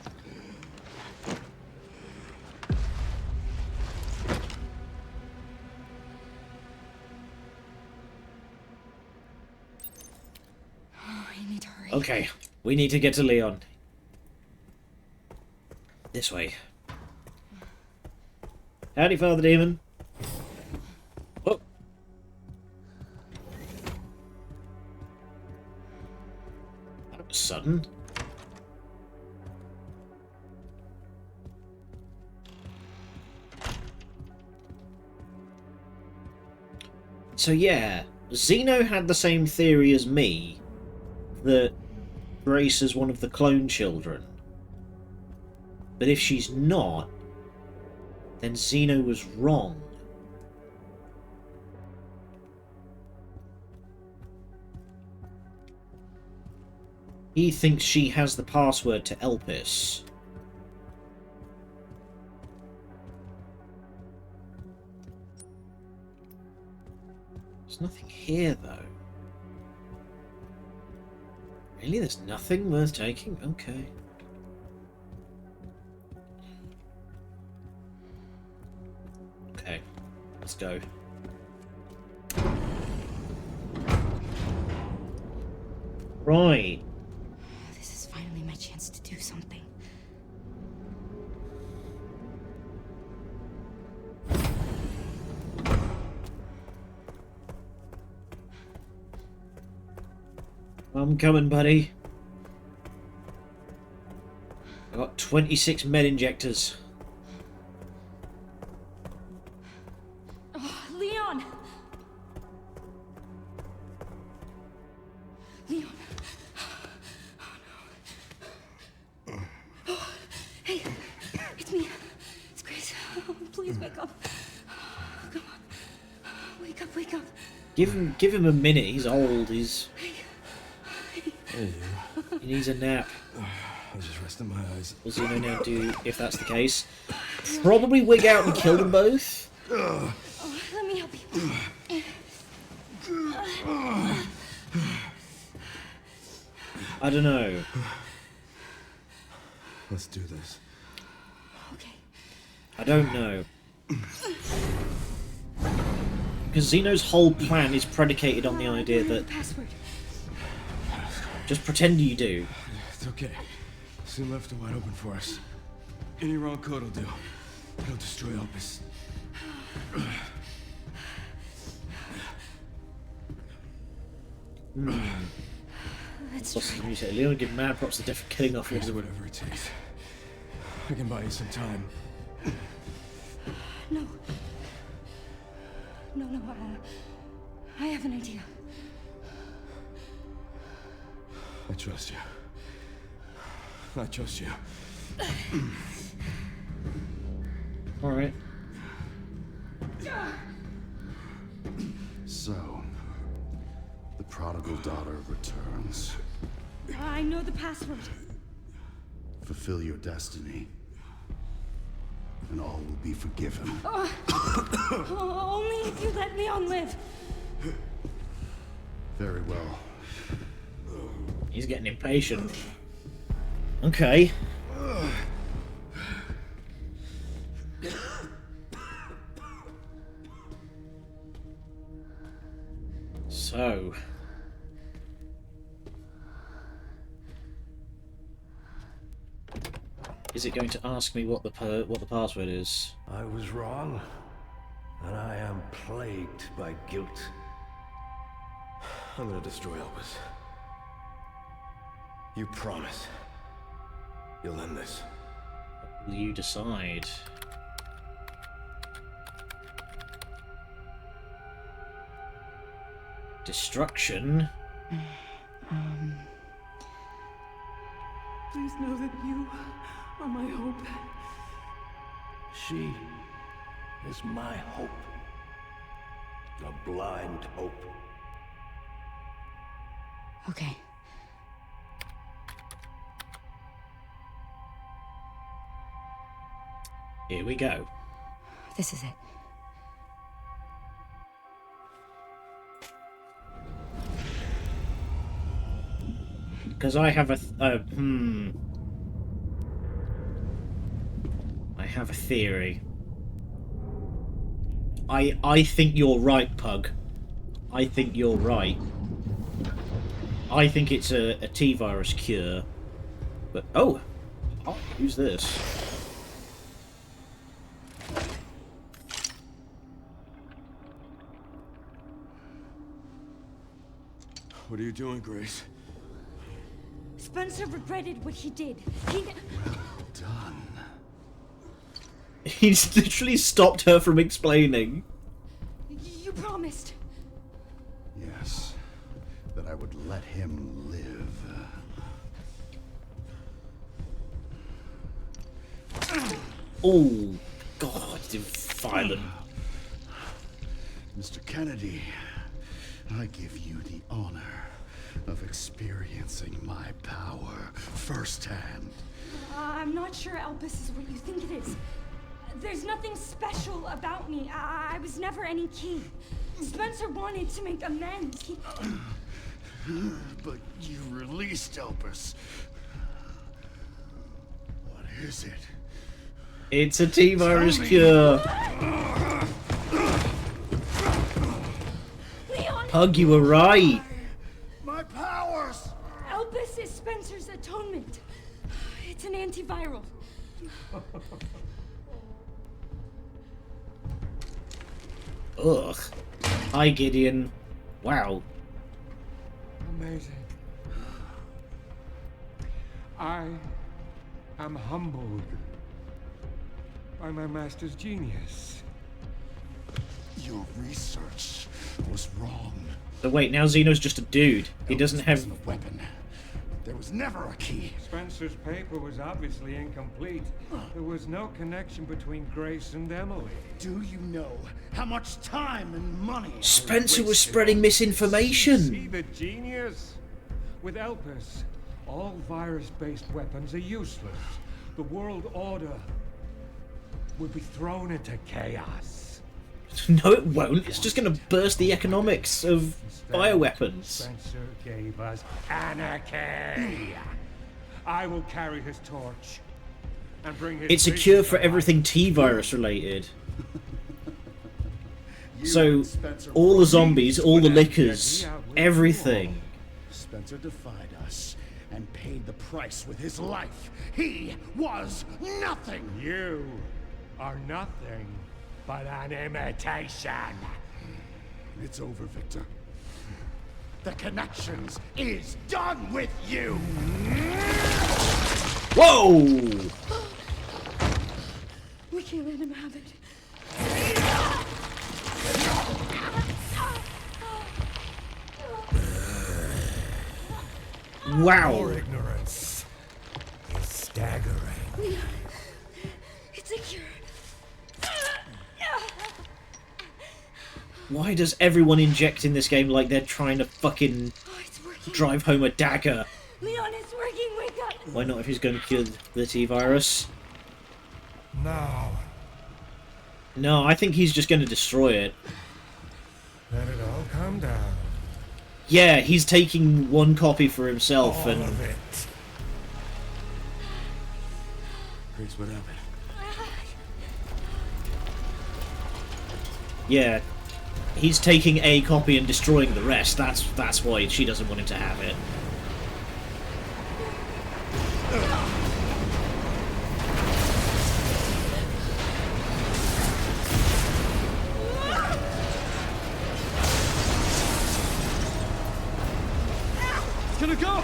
Oh, I need to hurry. Okay, we need to get to Leon. This way. Howdy, Father Demon. Oh. That was sudden. So yeah, Zeno had the same theory as me, that Grace is one of the clone children. But if she's not, then Zeno was wrong. He thinks she has the password to Elpis. There's nothing here, though. Really? There's nothing worth taking? Okay. Okay, let's go. Right. This is finally my chance to do something. I'm coming, buddy. I got 26 med injectors. Oh, Leon! Leon! Oh no. Oh, hey, it's me. It's Grace. Oh, please wake up. Come on. Wake up, wake up. Give him a minute. He's old. He's... Hey, you. He needs a nap. I'm just resting my eyes. What does Zeno now do if that's the case? Probably wig out and kill them both. Oh, let me help you. I don't know. Let's do this. Okay. I don't know. Because Zeno's whole plan is predicated on the idea that... Password. Just pretend you do. It's okay. Soon left are wide open for us. Any wrong code will do. It'll destroy Elpis. Let's What's try. the music? Leon give mad props to death for killing off I'll his... do whatever it takes. I can buy you some time. No. No, I have an idea. I trust you. I trust you. Alright. So, the prodigal daughter returns. I know the password. Fulfill your destiny, and all will be forgiven. Only if you let Leon live. Very well. He's getting impatient. Okay. So. Is it going to ask me what the password is? I was wrong, and I am plagued by guilt. I'm gonna destroy Elvis. You promise you'll end this. Will you decide? Destruction? Please know that you are my hope. She is my hope. A blind hope. Okay. Here we go. This is it. Because I have a I have a theory. I think you're right, Pug. I think you're right. I think it's a T-virus cure. But oh, who's this? What are you doing, Grace? Spencer regretted what he did. Done. He's literally stopped her from explaining. You promised. Yes, that I would let him live. Oh, God, it's violent. Mr. Kennedy, I give you the honor of experiencing my power firsthand. I'm not sure Elpis is what you think it is. There's nothing special about me. I was never any key. Spencer wanted to make amends. But you released Elpis. What is it? It's a T-virus cure. Leon! Pug, you were right. My powers! Elpis is Spencer's atonement. It's an antiviral. Ugh. Hi, Gideon. Wow. Amazing. I am humbled by my master's genius. Your research was wrong. But wait, now Zeno's just a dude. He doesn't have... Wasn't a weapon. There was never a key. Spencer's paper was obviously incomplete. There was no connection between Grace and Emily. Do you know how much time and money? Spencer was wasted spreading on misinformation. See the genius? With Elpis, all virus-based weapons are useless. The world order will be thrown into chaos. No, it won't. It's just going to burst the economics of bioweapons. Spencer gave us anarchy. I will carry his torch and bring his It's a vision cure to for life. everything T-virus related. You So, and Spencer all the were zombies, all the But lickers, yet he outlived everything. Spencer defied us and paid the price with his life. He was nothing. You are nothing but an imitation. It's over, Victor. The Connections is done with you. Whoa! We can't let him have it. Wow. Your ignorance is staggering. Leon, it's a cure. Why does everyone inject in this game like they're trying to fucking Oh, it's working. drive home a dagger? Leon, it's working. Wake up. Why not if he's going to cure the T-virus? Now, No, I think he's just going to destroy it. let it all come down. Yeah, he's taking one copy for himself All and... of it. Grace, what happened? Yeah, he's taking a copy and destroying the rest. That's why she doesn't want him to have it. It's gonna go!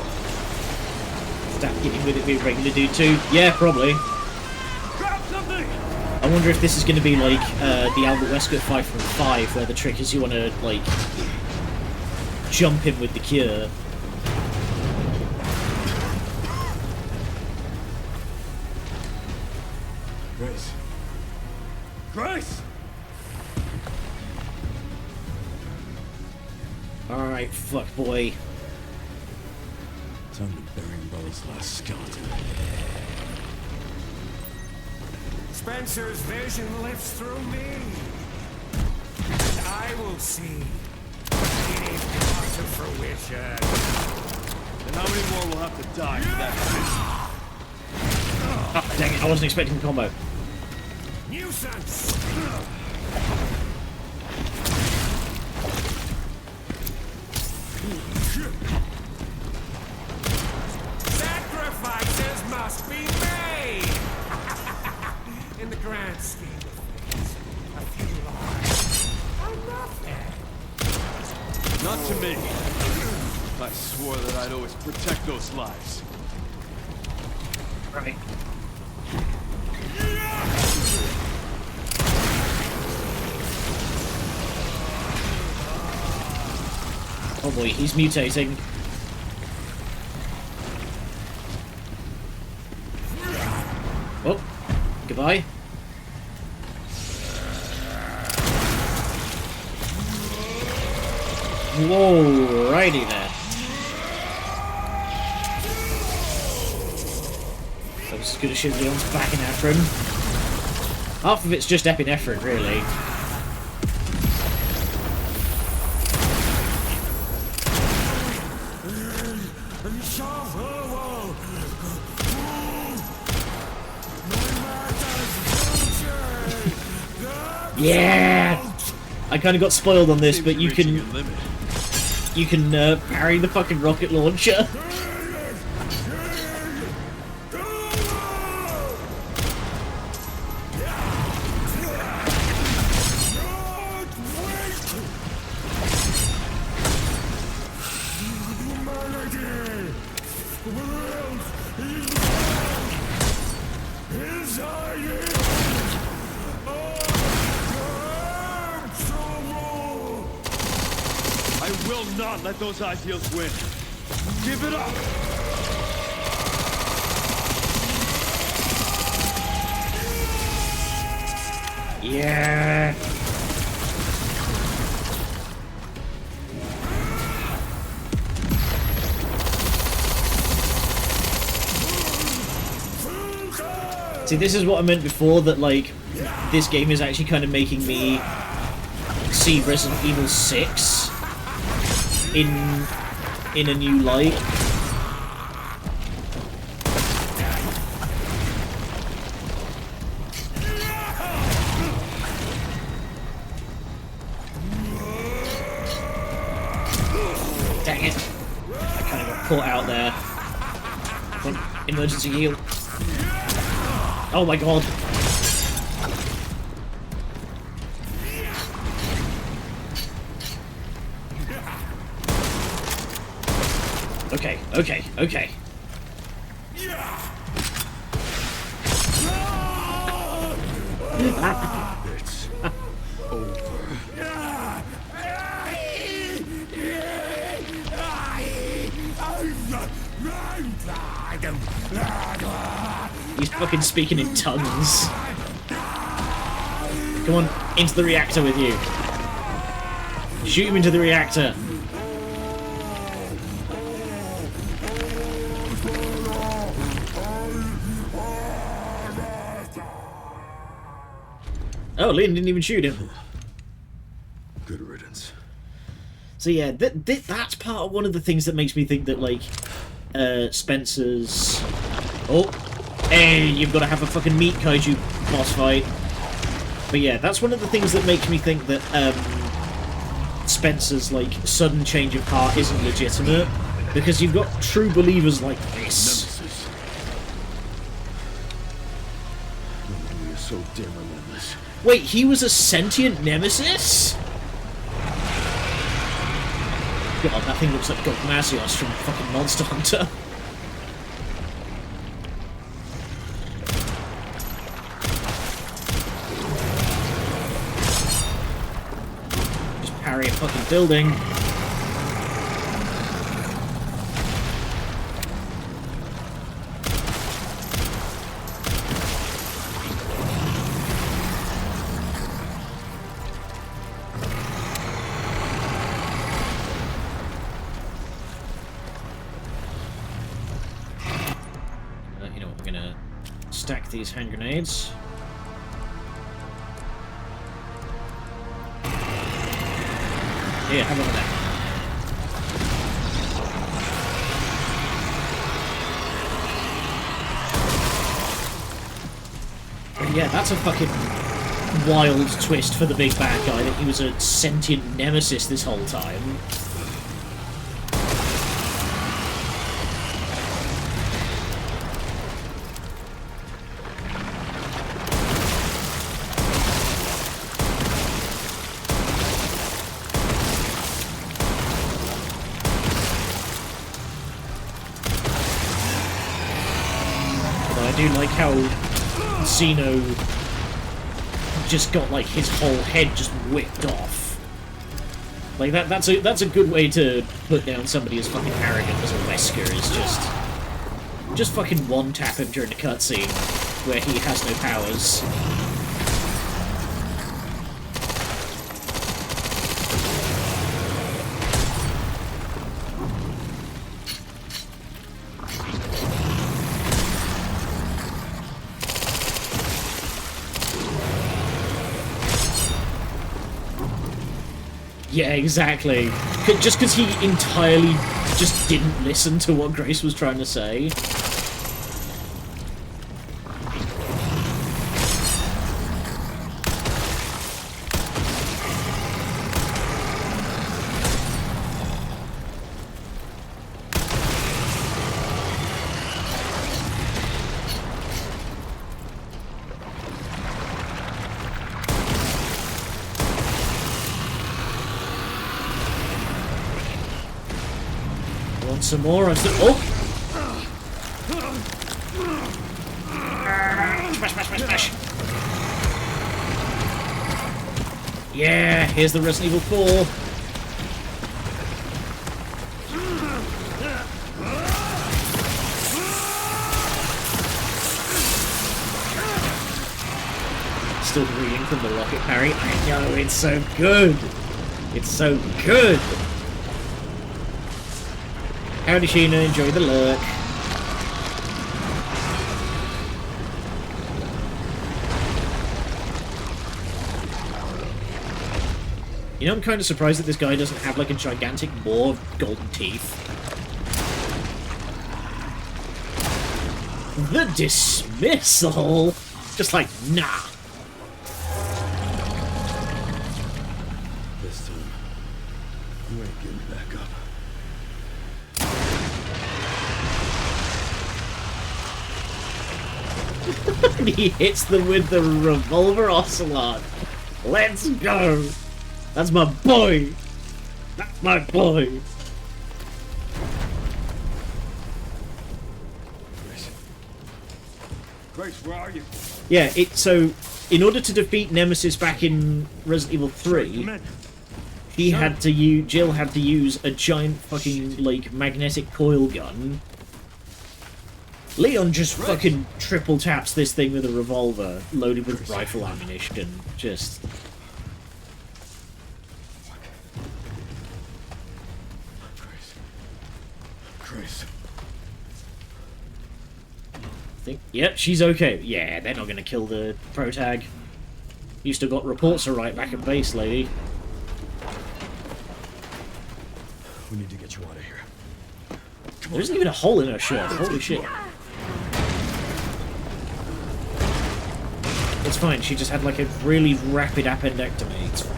Stop getting with it being regular dude too. Yeah, probably. Grab something! I wonder if this is going to be like the Albert Wesker 5 from 5, where the trick is you want to like jump him with the cure. Grace. Grace! Alright, fuck boy. Time to bury Umbrellas' last skeleton. Spencer's vision lifts through me, and I will see it is come to fruition. And how many more will have to die for that vision? Ah, dang it, I wasn't expecting the combo. Nuisance! Sacrifices must be made! In the grand scheme of things, a few lives are nothing. Not to me. I swore that I'd always protect those lives. Right. Oh boy, he's mutating. Oh, goodbye. Whoa, righty there. That was as good as Leon's back in Ephraim. Half of it's just epinephrine, really. Yeah! I kind of got spoiled on this, but you can parry the fucking rocket launcher. I will not let those ideals win. Give it up! Yeah. See, this is what I meant before, that like this game is actually kind of making me see Resident Evil 6 in a new light. Dang it. I kind of got caught out there. Come on, emergency heal. Oh my god. Okay, okay, okay. It's over. He's fucking speaking in tongues. Come on, into the reactor with you. Shoot him into the reactor. Oh, Leon didn't even shoot him. Good riddance. So yeah, that's part of one of the things that makes me think that, like, Spencer's... Oh! Hey, you've got to have a fucking meat kaiju boss fight. But yeah, that's one of the things that makes me think that, Spencer's, like, sudden change of heart isn't legitimate. Because you've got true believers like this. Nemesis. You're so damn relentless. Wait, he was a sentient nemesis? God, that thing looks like Gogmasios from fucking Monster Hunter. Just parry a fucking building. Stack these hand grenades. Here, have a look at that. Yeah, that's a fucking wild twist for the big bad guy, that he was a sentient nemesis this whole time. I do like how Zeno just got, like, his whole head just whipped off. Like, that's a good way to put down somebody as fucking arrogant as a Wesker, is just fucking one-tap him during a cutscene where he has no powers. Yeah, exactly. Just because he entirely just didn't listen to what Grace was trying to say. Some more. I'm still. Oh! Smash, smash, smash, smash! Yeah, here's the Resident Evil 4. Still reading from the rocket parry. I know, it's so good! It's so good! Howdy, Sheena, enjoy the lurk. You know, I'm kind of surprised that this guy doesn't have, like, a gigantic maw of golden teeth. The dismissal! Just like, nah. This time, you ain't getting back up. He hits them with the revolver ocelot. Let's go! That's my boy! That's my boy! Grace, where are you? Yeah, so in order to defeat Nemesis back in Resident Evil 3, Jill had to use a giant fucking, like, magnetic coil gun Leon just fucking triple taps this thing with a revolver, loaded with rifle ammunition. Just... Chris. Yep, she's okay. Yeah, they're not gonna kill the protag. You still got reports to write back at base, lady. We need to get you out of here. There isn't even a hole in her shirt. Holy shit. It's fine, she just had like a really rapid appendectomy. It's fine.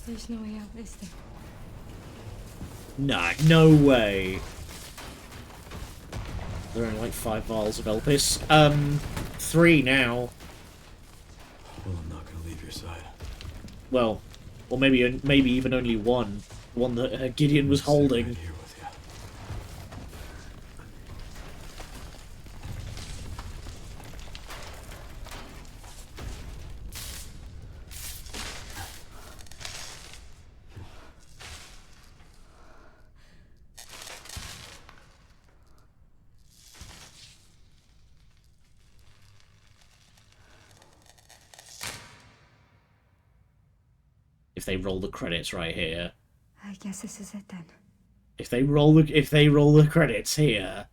There's no way out, is there? Nah, no way. There are only like 5 vials of Elpis. 3 now. Well, I'm not gonna leave your side. Well, or maybe even only one. One that Gideon was holding. Right here with you. If they roll the credits right here. I guess this is it then. If they roll the credits here.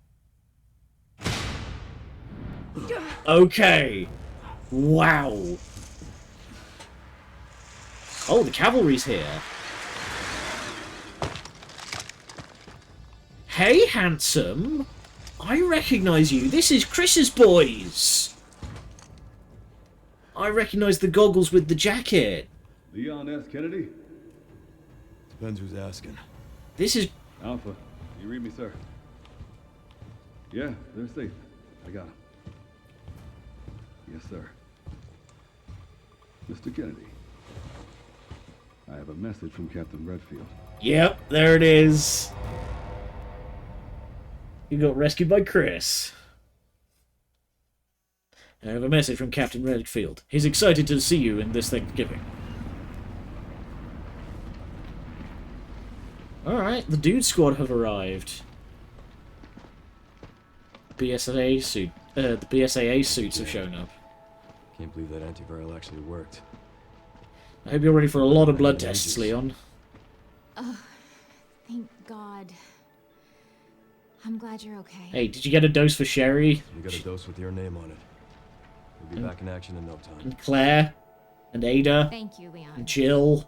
Okay. Wow. Oh, the cavalry's here. Hey, handsome. I recognize you. This is Chris's boys. I recognize the goggles with the jacket. Leon S. Kennedy? Depends who's asking. This is... Alpha, you read me, sir? Yeah, they're safe. I got them. Yes, sir. Mr. Kennedy, I have a message from Captain Redfield. Yep, there it is. You got rescued by Chris. I have a message from Captain Redfield. He's excited to see you in this Thanksgiving. Alright, the Dude Squad have arrived. BSAA suit. The BSAA suits have shown up. Can't believe that antiviral actually worked. I hope you're ready for a lot of blood tests, Leon. Oh, thank God. I'm glad you're okay. Hey, did you get a dose for Sherry? You got a dose with your name on it. We'll be back in action in no time. And Claire? And Ada? Thank you, Leon. And Jill?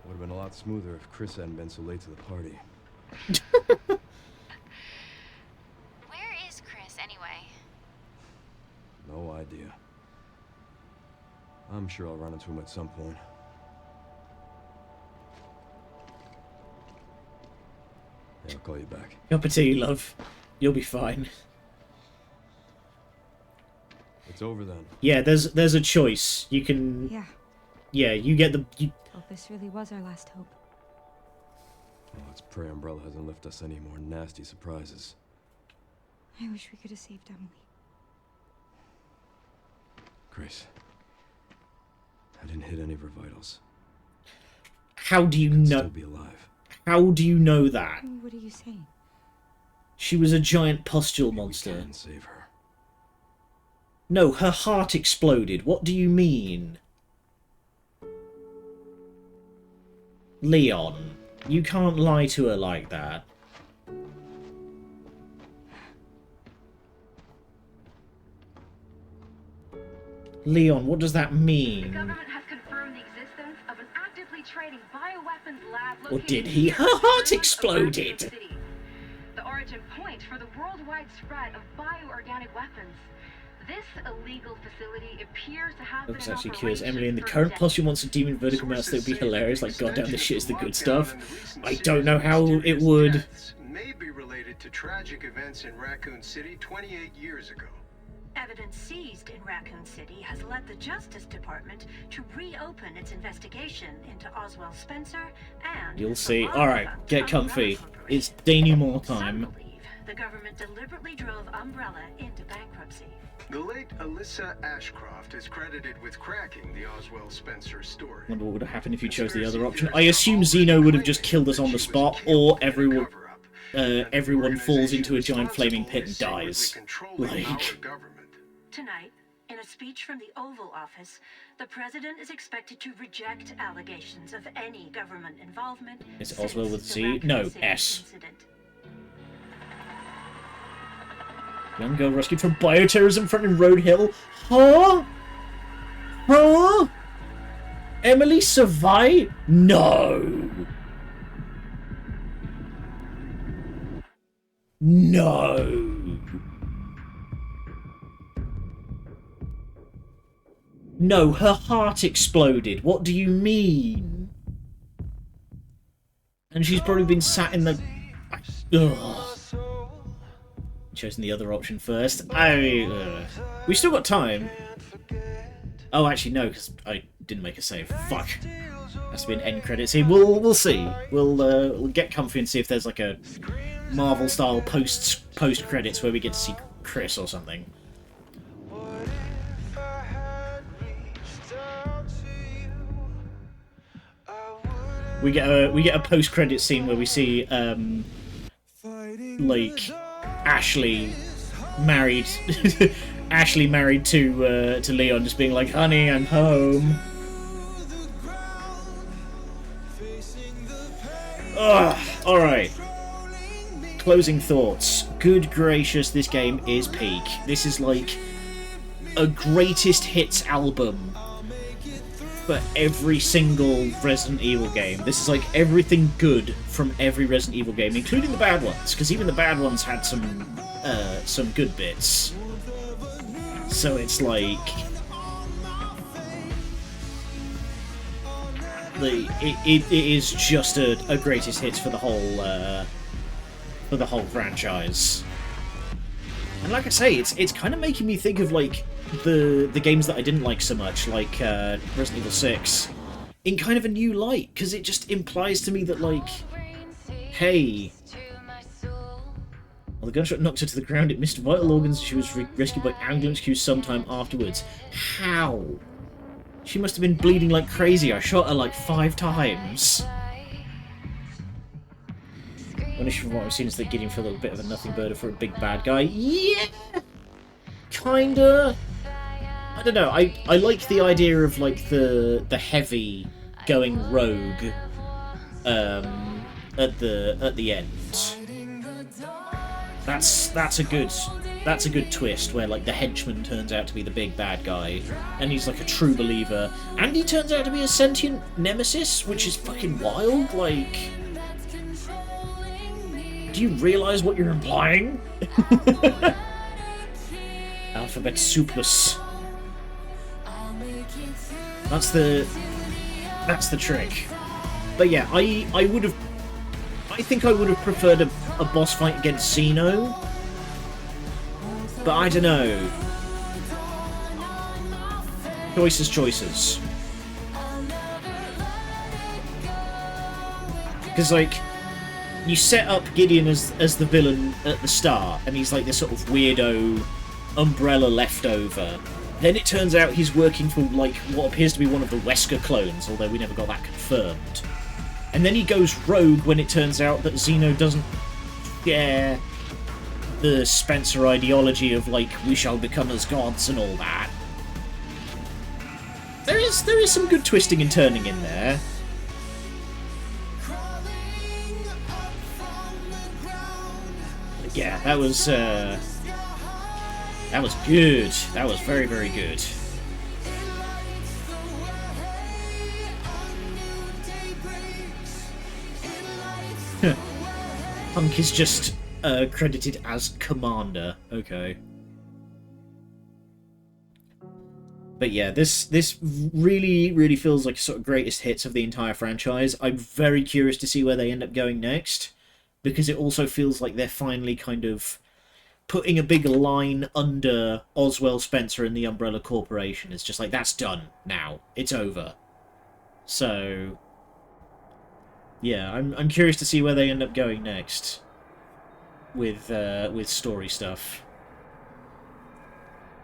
Would have been a lot smoother if Chris hadn't been so late to the party. Where is Chris, anyway? No idea. I'm sure I'll run into him at some point. Yeah, I'll call you back. Cup of tea, love. You'll be fine. It's over then. Yeah, there's a choice. You can... Yeah. Yeah, you get the... Hope this really was our last hope. Oh, let's pray Umbrella hasn't left us any more nasty surprises. I wish we could have saved Emily. Grace. I didn't hit any of her vitals. How do you Could know? still be alive. How do you know that? What are you saying? She was a giant pustule monster. We can save her. No, her heart exploded. What do you mean? Leon, you can't lie to her like that. Leon, what does that The mean? government has confirmed the existence of an actively trading bioweapons lab Or located did he? in Her heart the exploded! city. The origin point for the worldwide spread of bioorganic weapons. This illegal facility appears to have Looks been in actually cures Emily in the operation for current decades. plus you want some demon vertical mouse that would be hilarious, like goddamn this shit is the good stuff. I don't know how it would. May be related to tragic events in Raccoon City 28 years ago. Evidence seized in Raccoon City has led the Justice Department to reopen its investigation into Oswald Spencer and... You'll see. Alright, get comfy. It's denouement time. Some believe the government deliberately drove Umbrella into bankruptcy. The late Alyssa Ashcroft is credited with cracking the Oswell Spencer story. Wonder what would have happened if you chose the other option. I assume Xeno would have just killed us on the spot, or everyone falls into a giant flaming pit and dies. Like... Tonight, in a speech from the Oval Office, the president is expected to reject allegations of any government involvement. Is it Oswell with C? No, S. Young girl rescued from bioterrorism front in Road Hill. Huh? Huh? Emily survived? No. No. No, her heart exploded. What do you mean? And she's probably been sat in the... Ugh. Chosen the other option first. We still got time. Oh, actually, no, because I didn't make a save. Fuck. Has to be an end credit scene. We'll see. We'll get comfy and see if there's like a Marvel-style post credits where we get to see Chris or something. We get a post credit scene where we see like Ashley married Ashley married to Leon, just being like, honey, I'm home. Ugh, alright. Closing thoughts. Good gracious, this game is peak. This is like a greatest hits album for every single Resident Evil game. This is like everything good from every Resident Evil game, including the bad ones, because even the bad ones had some good bits. So it's like it is just a greatest hits for the whole franchise. And like I say, it's kind of making me think of like the games that I didn't like so much, like Resident Evil 6, in kind of a new light, because it just implies to me that, like, hey, well, the gunshot knocked her to the ground, it missed vital organs, she was rescued by ambulance crew sometime afterwards. How? She must have been bleeding like crazy. I shot her like 5 times. One issue from what I've seen is that Gideon felt a little bit of a nothing burger for a big bad guy. Yeah! Kinda. I don't know, I like the idea of like the heavy going rogue at the end. That's a good twist where like the henchman turns out to be the big bad guy and he's like a true believer and he turns out to be a sentient nemesis, which is fucking wild. Like, do you realise what you're implying? Alphabet soupless. That's the trick. But yeah, I think I would have preferred a boss fight against Xeno. But I don't know. Choices. Because like, you set up Gideon as the villain at the start, and he's like this sort of weirdo Umbrella leftover. Then it turns out he's working for like what appears to be one of the Wesker clones, although we never got that confirmed. And then he goes rogue when it turns out that Xeno doesn't share the Spencer ideology of like we shall become as gods and all that. There is some good twisting and turning in there. But yeah, that was good. That was very, very good. Hunk is just credited as Commander. Okay. But yeah, this really, really feels like a sort of greatest hits of the entire franchise. I'm very curious to see where they end up going next, because it also feels like they're finally kind of putting a big line under Oswell Spencer and the Umbrella Corporation. It's just like, that's done now. It's over. So yeah, I'm curious to see where they end up going next. with story stuff.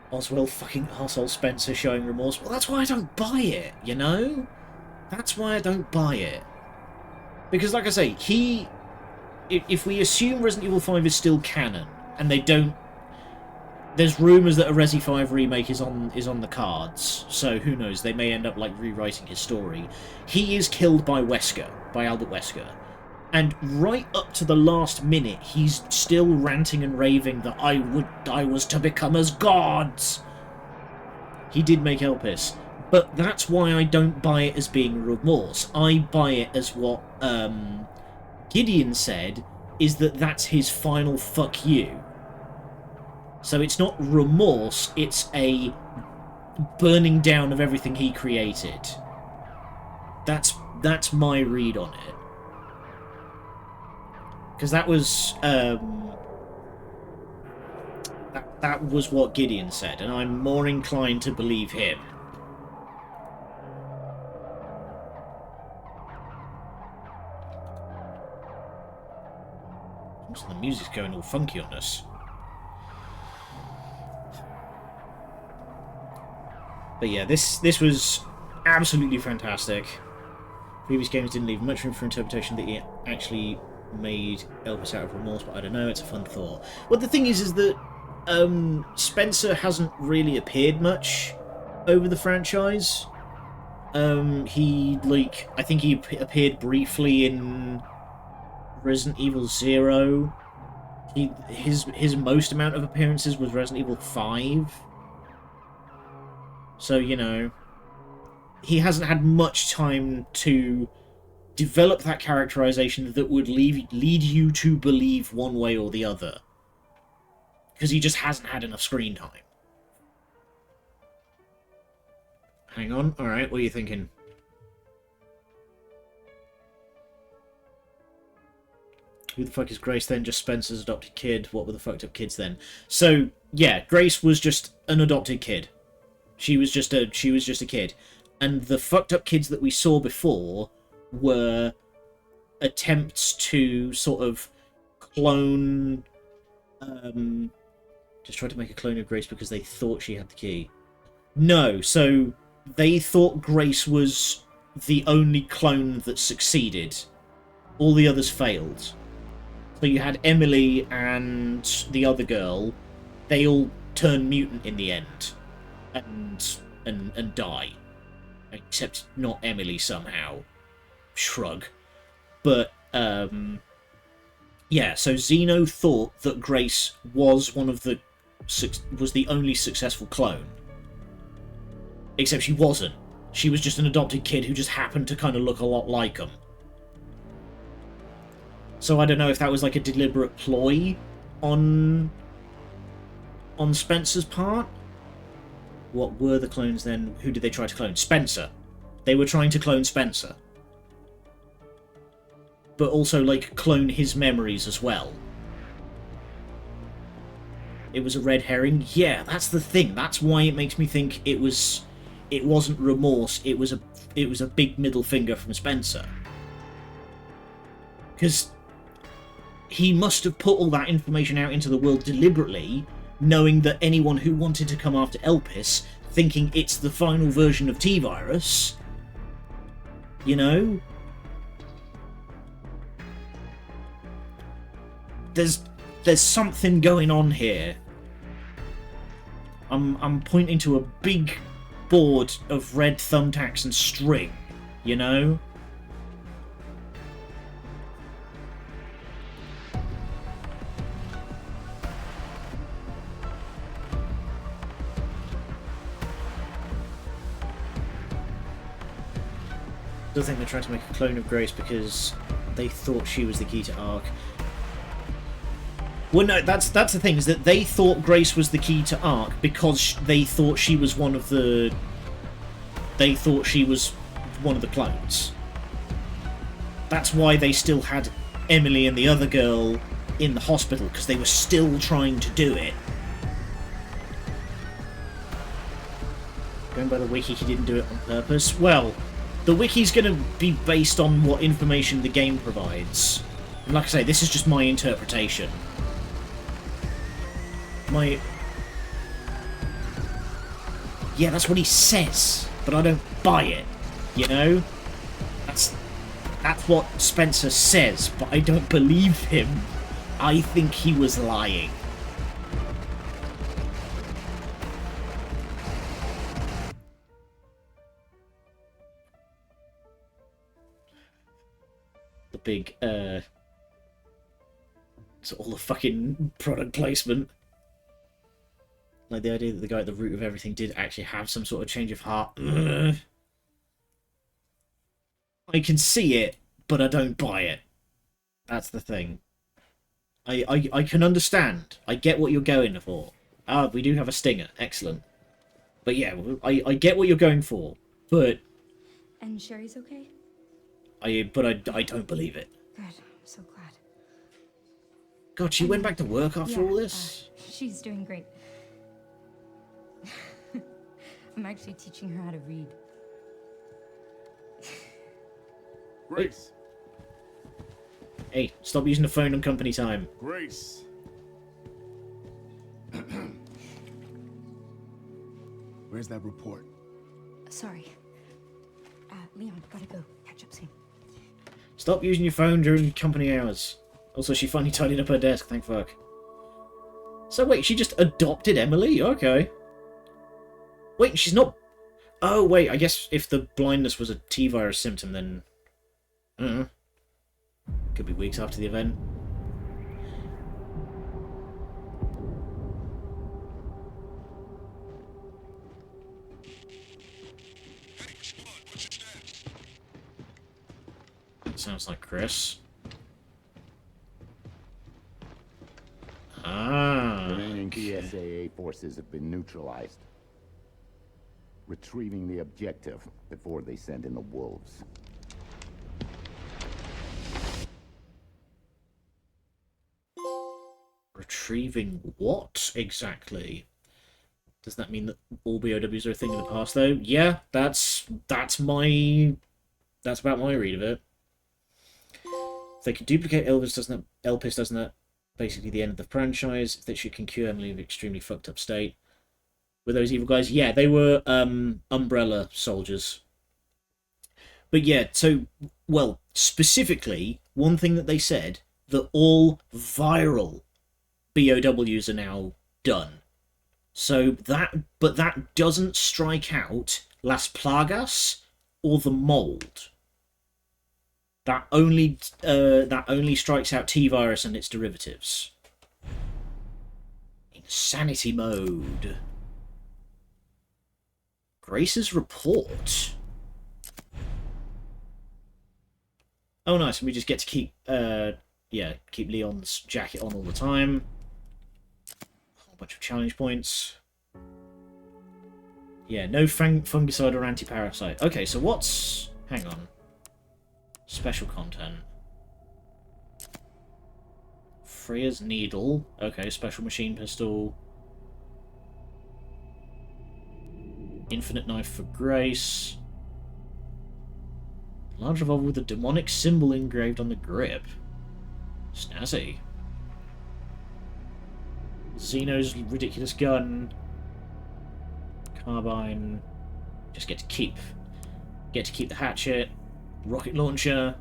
Oswald fucking arsehole Spencer showing remorse. Well, that's why I don't buy it, you know? That's why I don't buy it. Because, like I say, if we assume Resident Evil 5 is still canon, and they don't... There's rumours that a Resi 5 remake is on the cards, so who knows, they may end up, like, rewriting his story. He is killed by Wesker, by Albert Wesker. And right up to the last minute, he's still ranting and raving that I was to become as gods. He did make Elpis, but that's why I don't buy it as being remorse. I buy it as what Gideon said, is that that's his final fuck you. So it's not remorse, it's a burning down of everything he created. That's my read on it. Because that was that was what Gideon said, and I'm more inclined to believe him. So the music's going all funky on us. But yeah, this was absolutely fantastic. Previous games didn't leave much room for interpretation that he actually made Elvis out of remorse, but I don't know, it's a fun thought. Well, the thing is that Spencer hasn't really appeared much over the franchise. I think he appeared briefly in Resident Evil 0. His most amount of appearances was Resident Evil 5. So, you know, he hasn't had much time to develop that characterization that would lead you to believe one way or the other. Because he just hasn't had enough screen time. Hang on, alright, what are you thinking? Who the fuck is Grace then? Just Spencer's adopted kid? What were the fucked up kids then? So, yeah, Grace was just an adopted kid. She was just a kid. And the fucked up kids that we saw before were attempts to sort of clone... just try to make a clone of Grace because they thought she had the key. No, so they thought Grace was the only clone that succeeded. All the others failed. So you had Emily and the other girl. They all turn mutant in the end. And die. Except not Emily somehow. Shrug. But, yeah, so Zeno thought that Grace was was the only successful clone. Except she wasn't. She was just an adopted kid who just happened to kind of look a lot like him. So I don't know if that was like a deliberate ploy on Spencer's part. What were the clones then? Who did they try to clone? Spencer. They were trying to clone Spencer. But also, like, clone his memories as well. It was a red herring? Yeah, that's the thing. That's why it makes me think it wasn't remorse, it was a big middle finger from Spencer. Because he must have put all that information out into the world deliberately, knowing that anyone who wanted to come after Elpis, thinking it's the final version of T-Virus, you know? There's something going on here. I'm pointing to a big board of red thumbtacks and string, you know? I think they're trying to make a clone of Grace because they thought she was the key to Ark. Well, no, that's the thing, is that they thought Grace was the key to Ark because they thought she was one of the... They thought she was one of the clones. That's why they still had Emily and the other girl in the hospital, because they were still trying to do it. Going by the wiki, he didn't do it on purpose. Well, the wiki's going to be based on what information the game provides. And like I say, this is just my interpretation. Yeah, that's what he says, but I don't buy it, you know? That's what Spencer says, but I don't believe him. I think he was lying. The big, it's all the fucking product placement. Like, the idea that the guy at the root of everything did actually have some sort of change of heart. Ugh. I can see it, but I don't buy it. That's the thing. I can understand. I get what you're going for. Ah, we do have a stinger. Excellent. But yeah, I get what you're going for. But... And Sherry's okay? I don't believe it. Good. I'm so glad. God, she went back to work after all this? She's doing great. I'm actually teaching her how to read. Grace. Hey, stop using the phone on company time. Grace. Where's that report? Sorry. Leon, gotta go. Catch up soon. Stop using your phone during company hours. Also, she finally tidied up her desk, thank fuck. So wait, she just adopted Emily? Okay. Wait, she's not... Oh, wait, I guess if the blindness was a T-virus symptom, then... I don't know. Could be weeks after the event. Sounds like Chris. Ah. Remaining PSAA forces have been neutralized. Retrieving the objective before they send in the wolves. Retrieving what exactly? Does that mean that all BOWs are a thing in the past, though? Yeah, that's about my read of it. If they could duplicate Elvis, doesn't that basically the end of the franchise? If they should cure Emily in an extremely fucked up state. Were those evil guys? Yeah, they were Umbrella soldiers. But yeah, so, well, specifically, one thing that they said, that all viral BOWs are now done. So but that doesn't strike out Las Plagas or the Mold. That only strikes out T-Virus and its derivatives. Insanity mode. Grace's report. Oh, nice. And we just get to keep keep Leon's jacket on all the time. A whole bunch of challenge points. Yeah, no fungicide or anti-parasite. Okay, so what's... Hang on. Special content. Freya's needle. Okay, special machine pistol. Infinite knife for Grace. Large revolver with a demonic symbol engraved on the grip. Snazzy. Zeno's ridiculous gun. Carbine. Just get to keep the hatchet. Rocket launcher.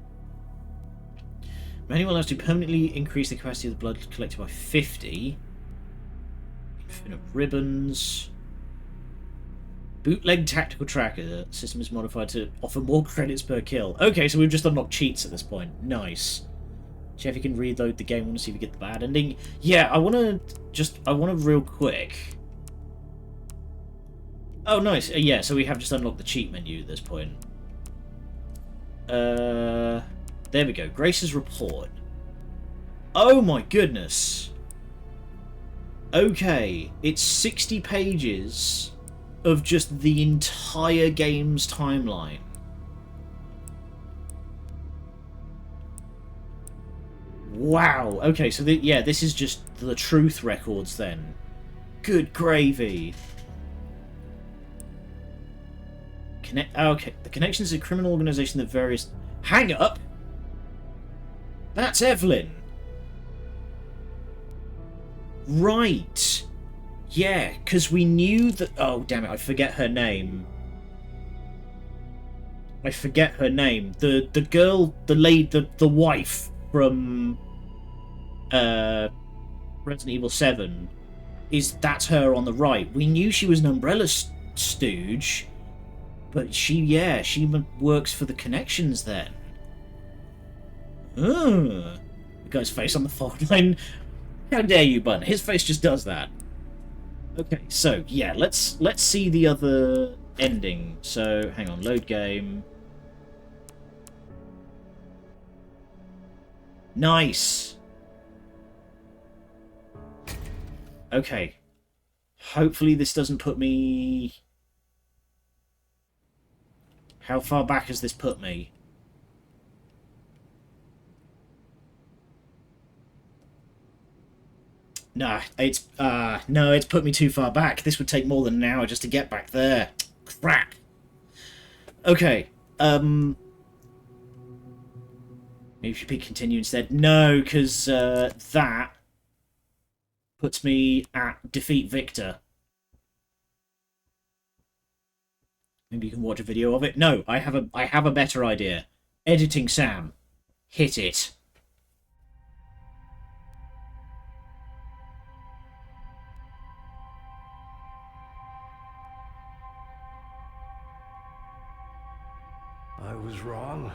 Manual allows to permanently increase the capacity of the blood collected by 50. Infinite ribbons. Bootleg tactical tracker. System is modified to offer more credits per kill. Okay, so we've just unlocked cheats at this point. Nice. Check if you can reload the game. I want to see if we get the bad ending. Yeah, I want to real quick. Oh, nice. Yeah, so we have just unlocked the cheat menu at this point. There we go. Grace's report. Oh my goodness. Okay, it's 60 pages of just the entire game's timeline. Wow. Okay, so this is just the truth records then. Good gravy. Okay, the connections is a criminal organization that various... Hang up! That's Evelyn! Right. Yeah, because we knew that... Oh, damn it, I forget her name. The girl, the wife from Resident Evil 7, that's her on the right. We knew she was an Umbrella stooge, but she works for the Connections then. The guy's face on the fault line. How dare you, bud? His face just does that. Okay, so yeah, let's see the other ending. So hang on, load game. Nice. Okay. Hopefully this doesn't put me... How far back has this put me? Nah, it's put me too far back. This would take more than an hour just to get back there. Crap. Okay. Maybe we should pick continue instead. No, because that puts me at defeat Victor. Maybe you can watch a video of it. No, I have a better idea. Editing Sam. Hit it. I was wrong,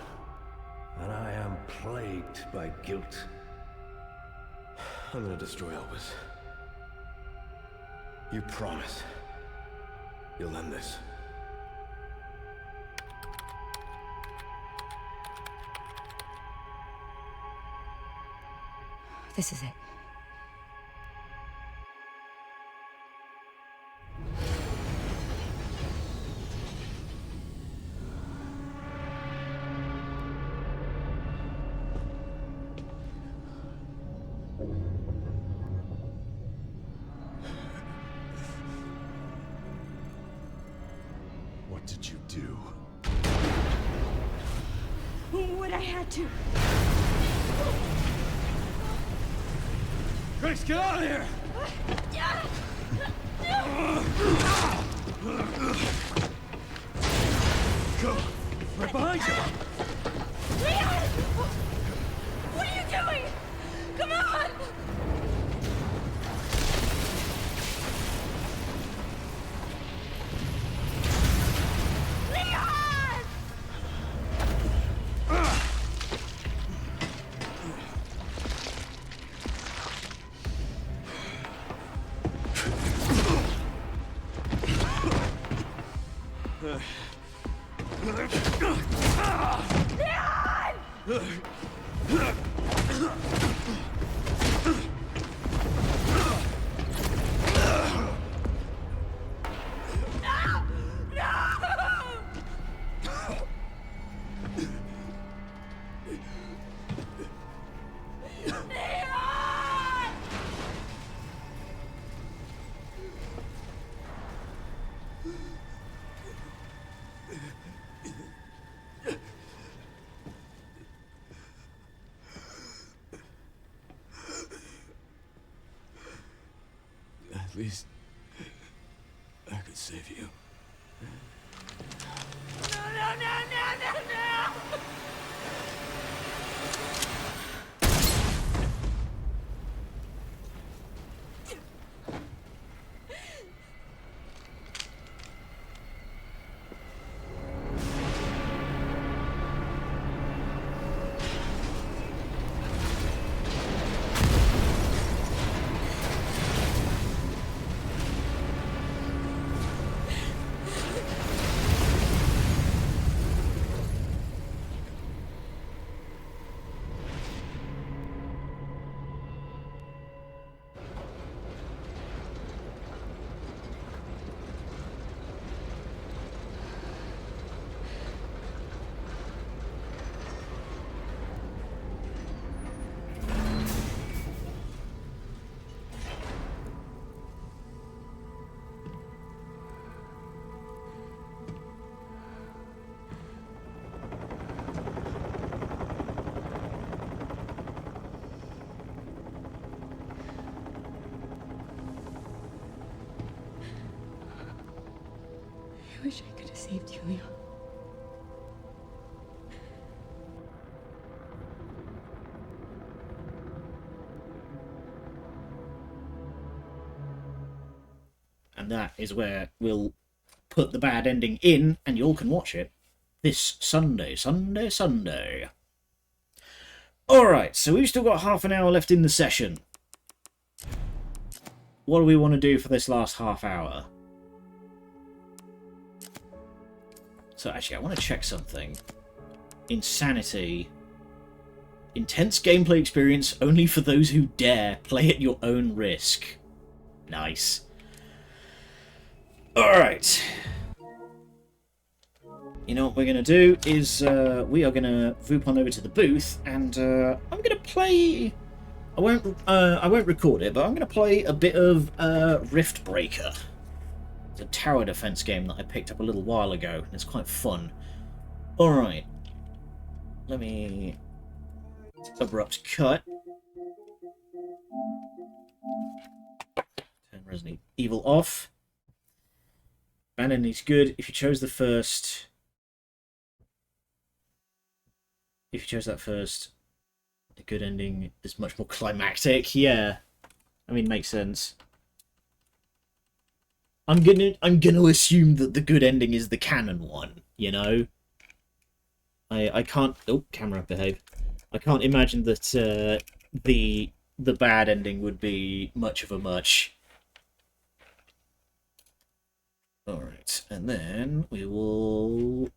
and I am plagued by guilt. I'm gonna destroy Elvis. You promise you'll end this. This is it. What did you do? What I had to. Grace, get out of here! Go! Right behind you! Leon! What are you doing? Come on! Leon! At least I could save you. No! wish I could have saved you, Leon. And that is where we'll put the bad ending in, and you all can watch it this Sunday. Alright, so we've still got half an hour left in the session. What do we want to do for this last half hour? So actually, I want to check something. Insanity. Intense gameplay experience only for those who dare. Play at your own risk. Nice. Alright. You know what we're going to do is we are going to voop on over to the booth, and I'm going to play... I won't record it, but I'm going to play a bit of Rift Breaker. It's a tower defense game that I picked up a little while ago, and it's quite fun. Alright. Let me... Abrupt cut. Turn Resident Evil off. Bad ending's good. If you chose the first... If you chose that first, the good ending is much more climactic. Yeah. I mean, makes sense. I'm gonna assume that the good ending is the canon one, you know? I can't... Oh, camera, behave. I can't imagine that the bad ending would be much of a much. Alright, and then we will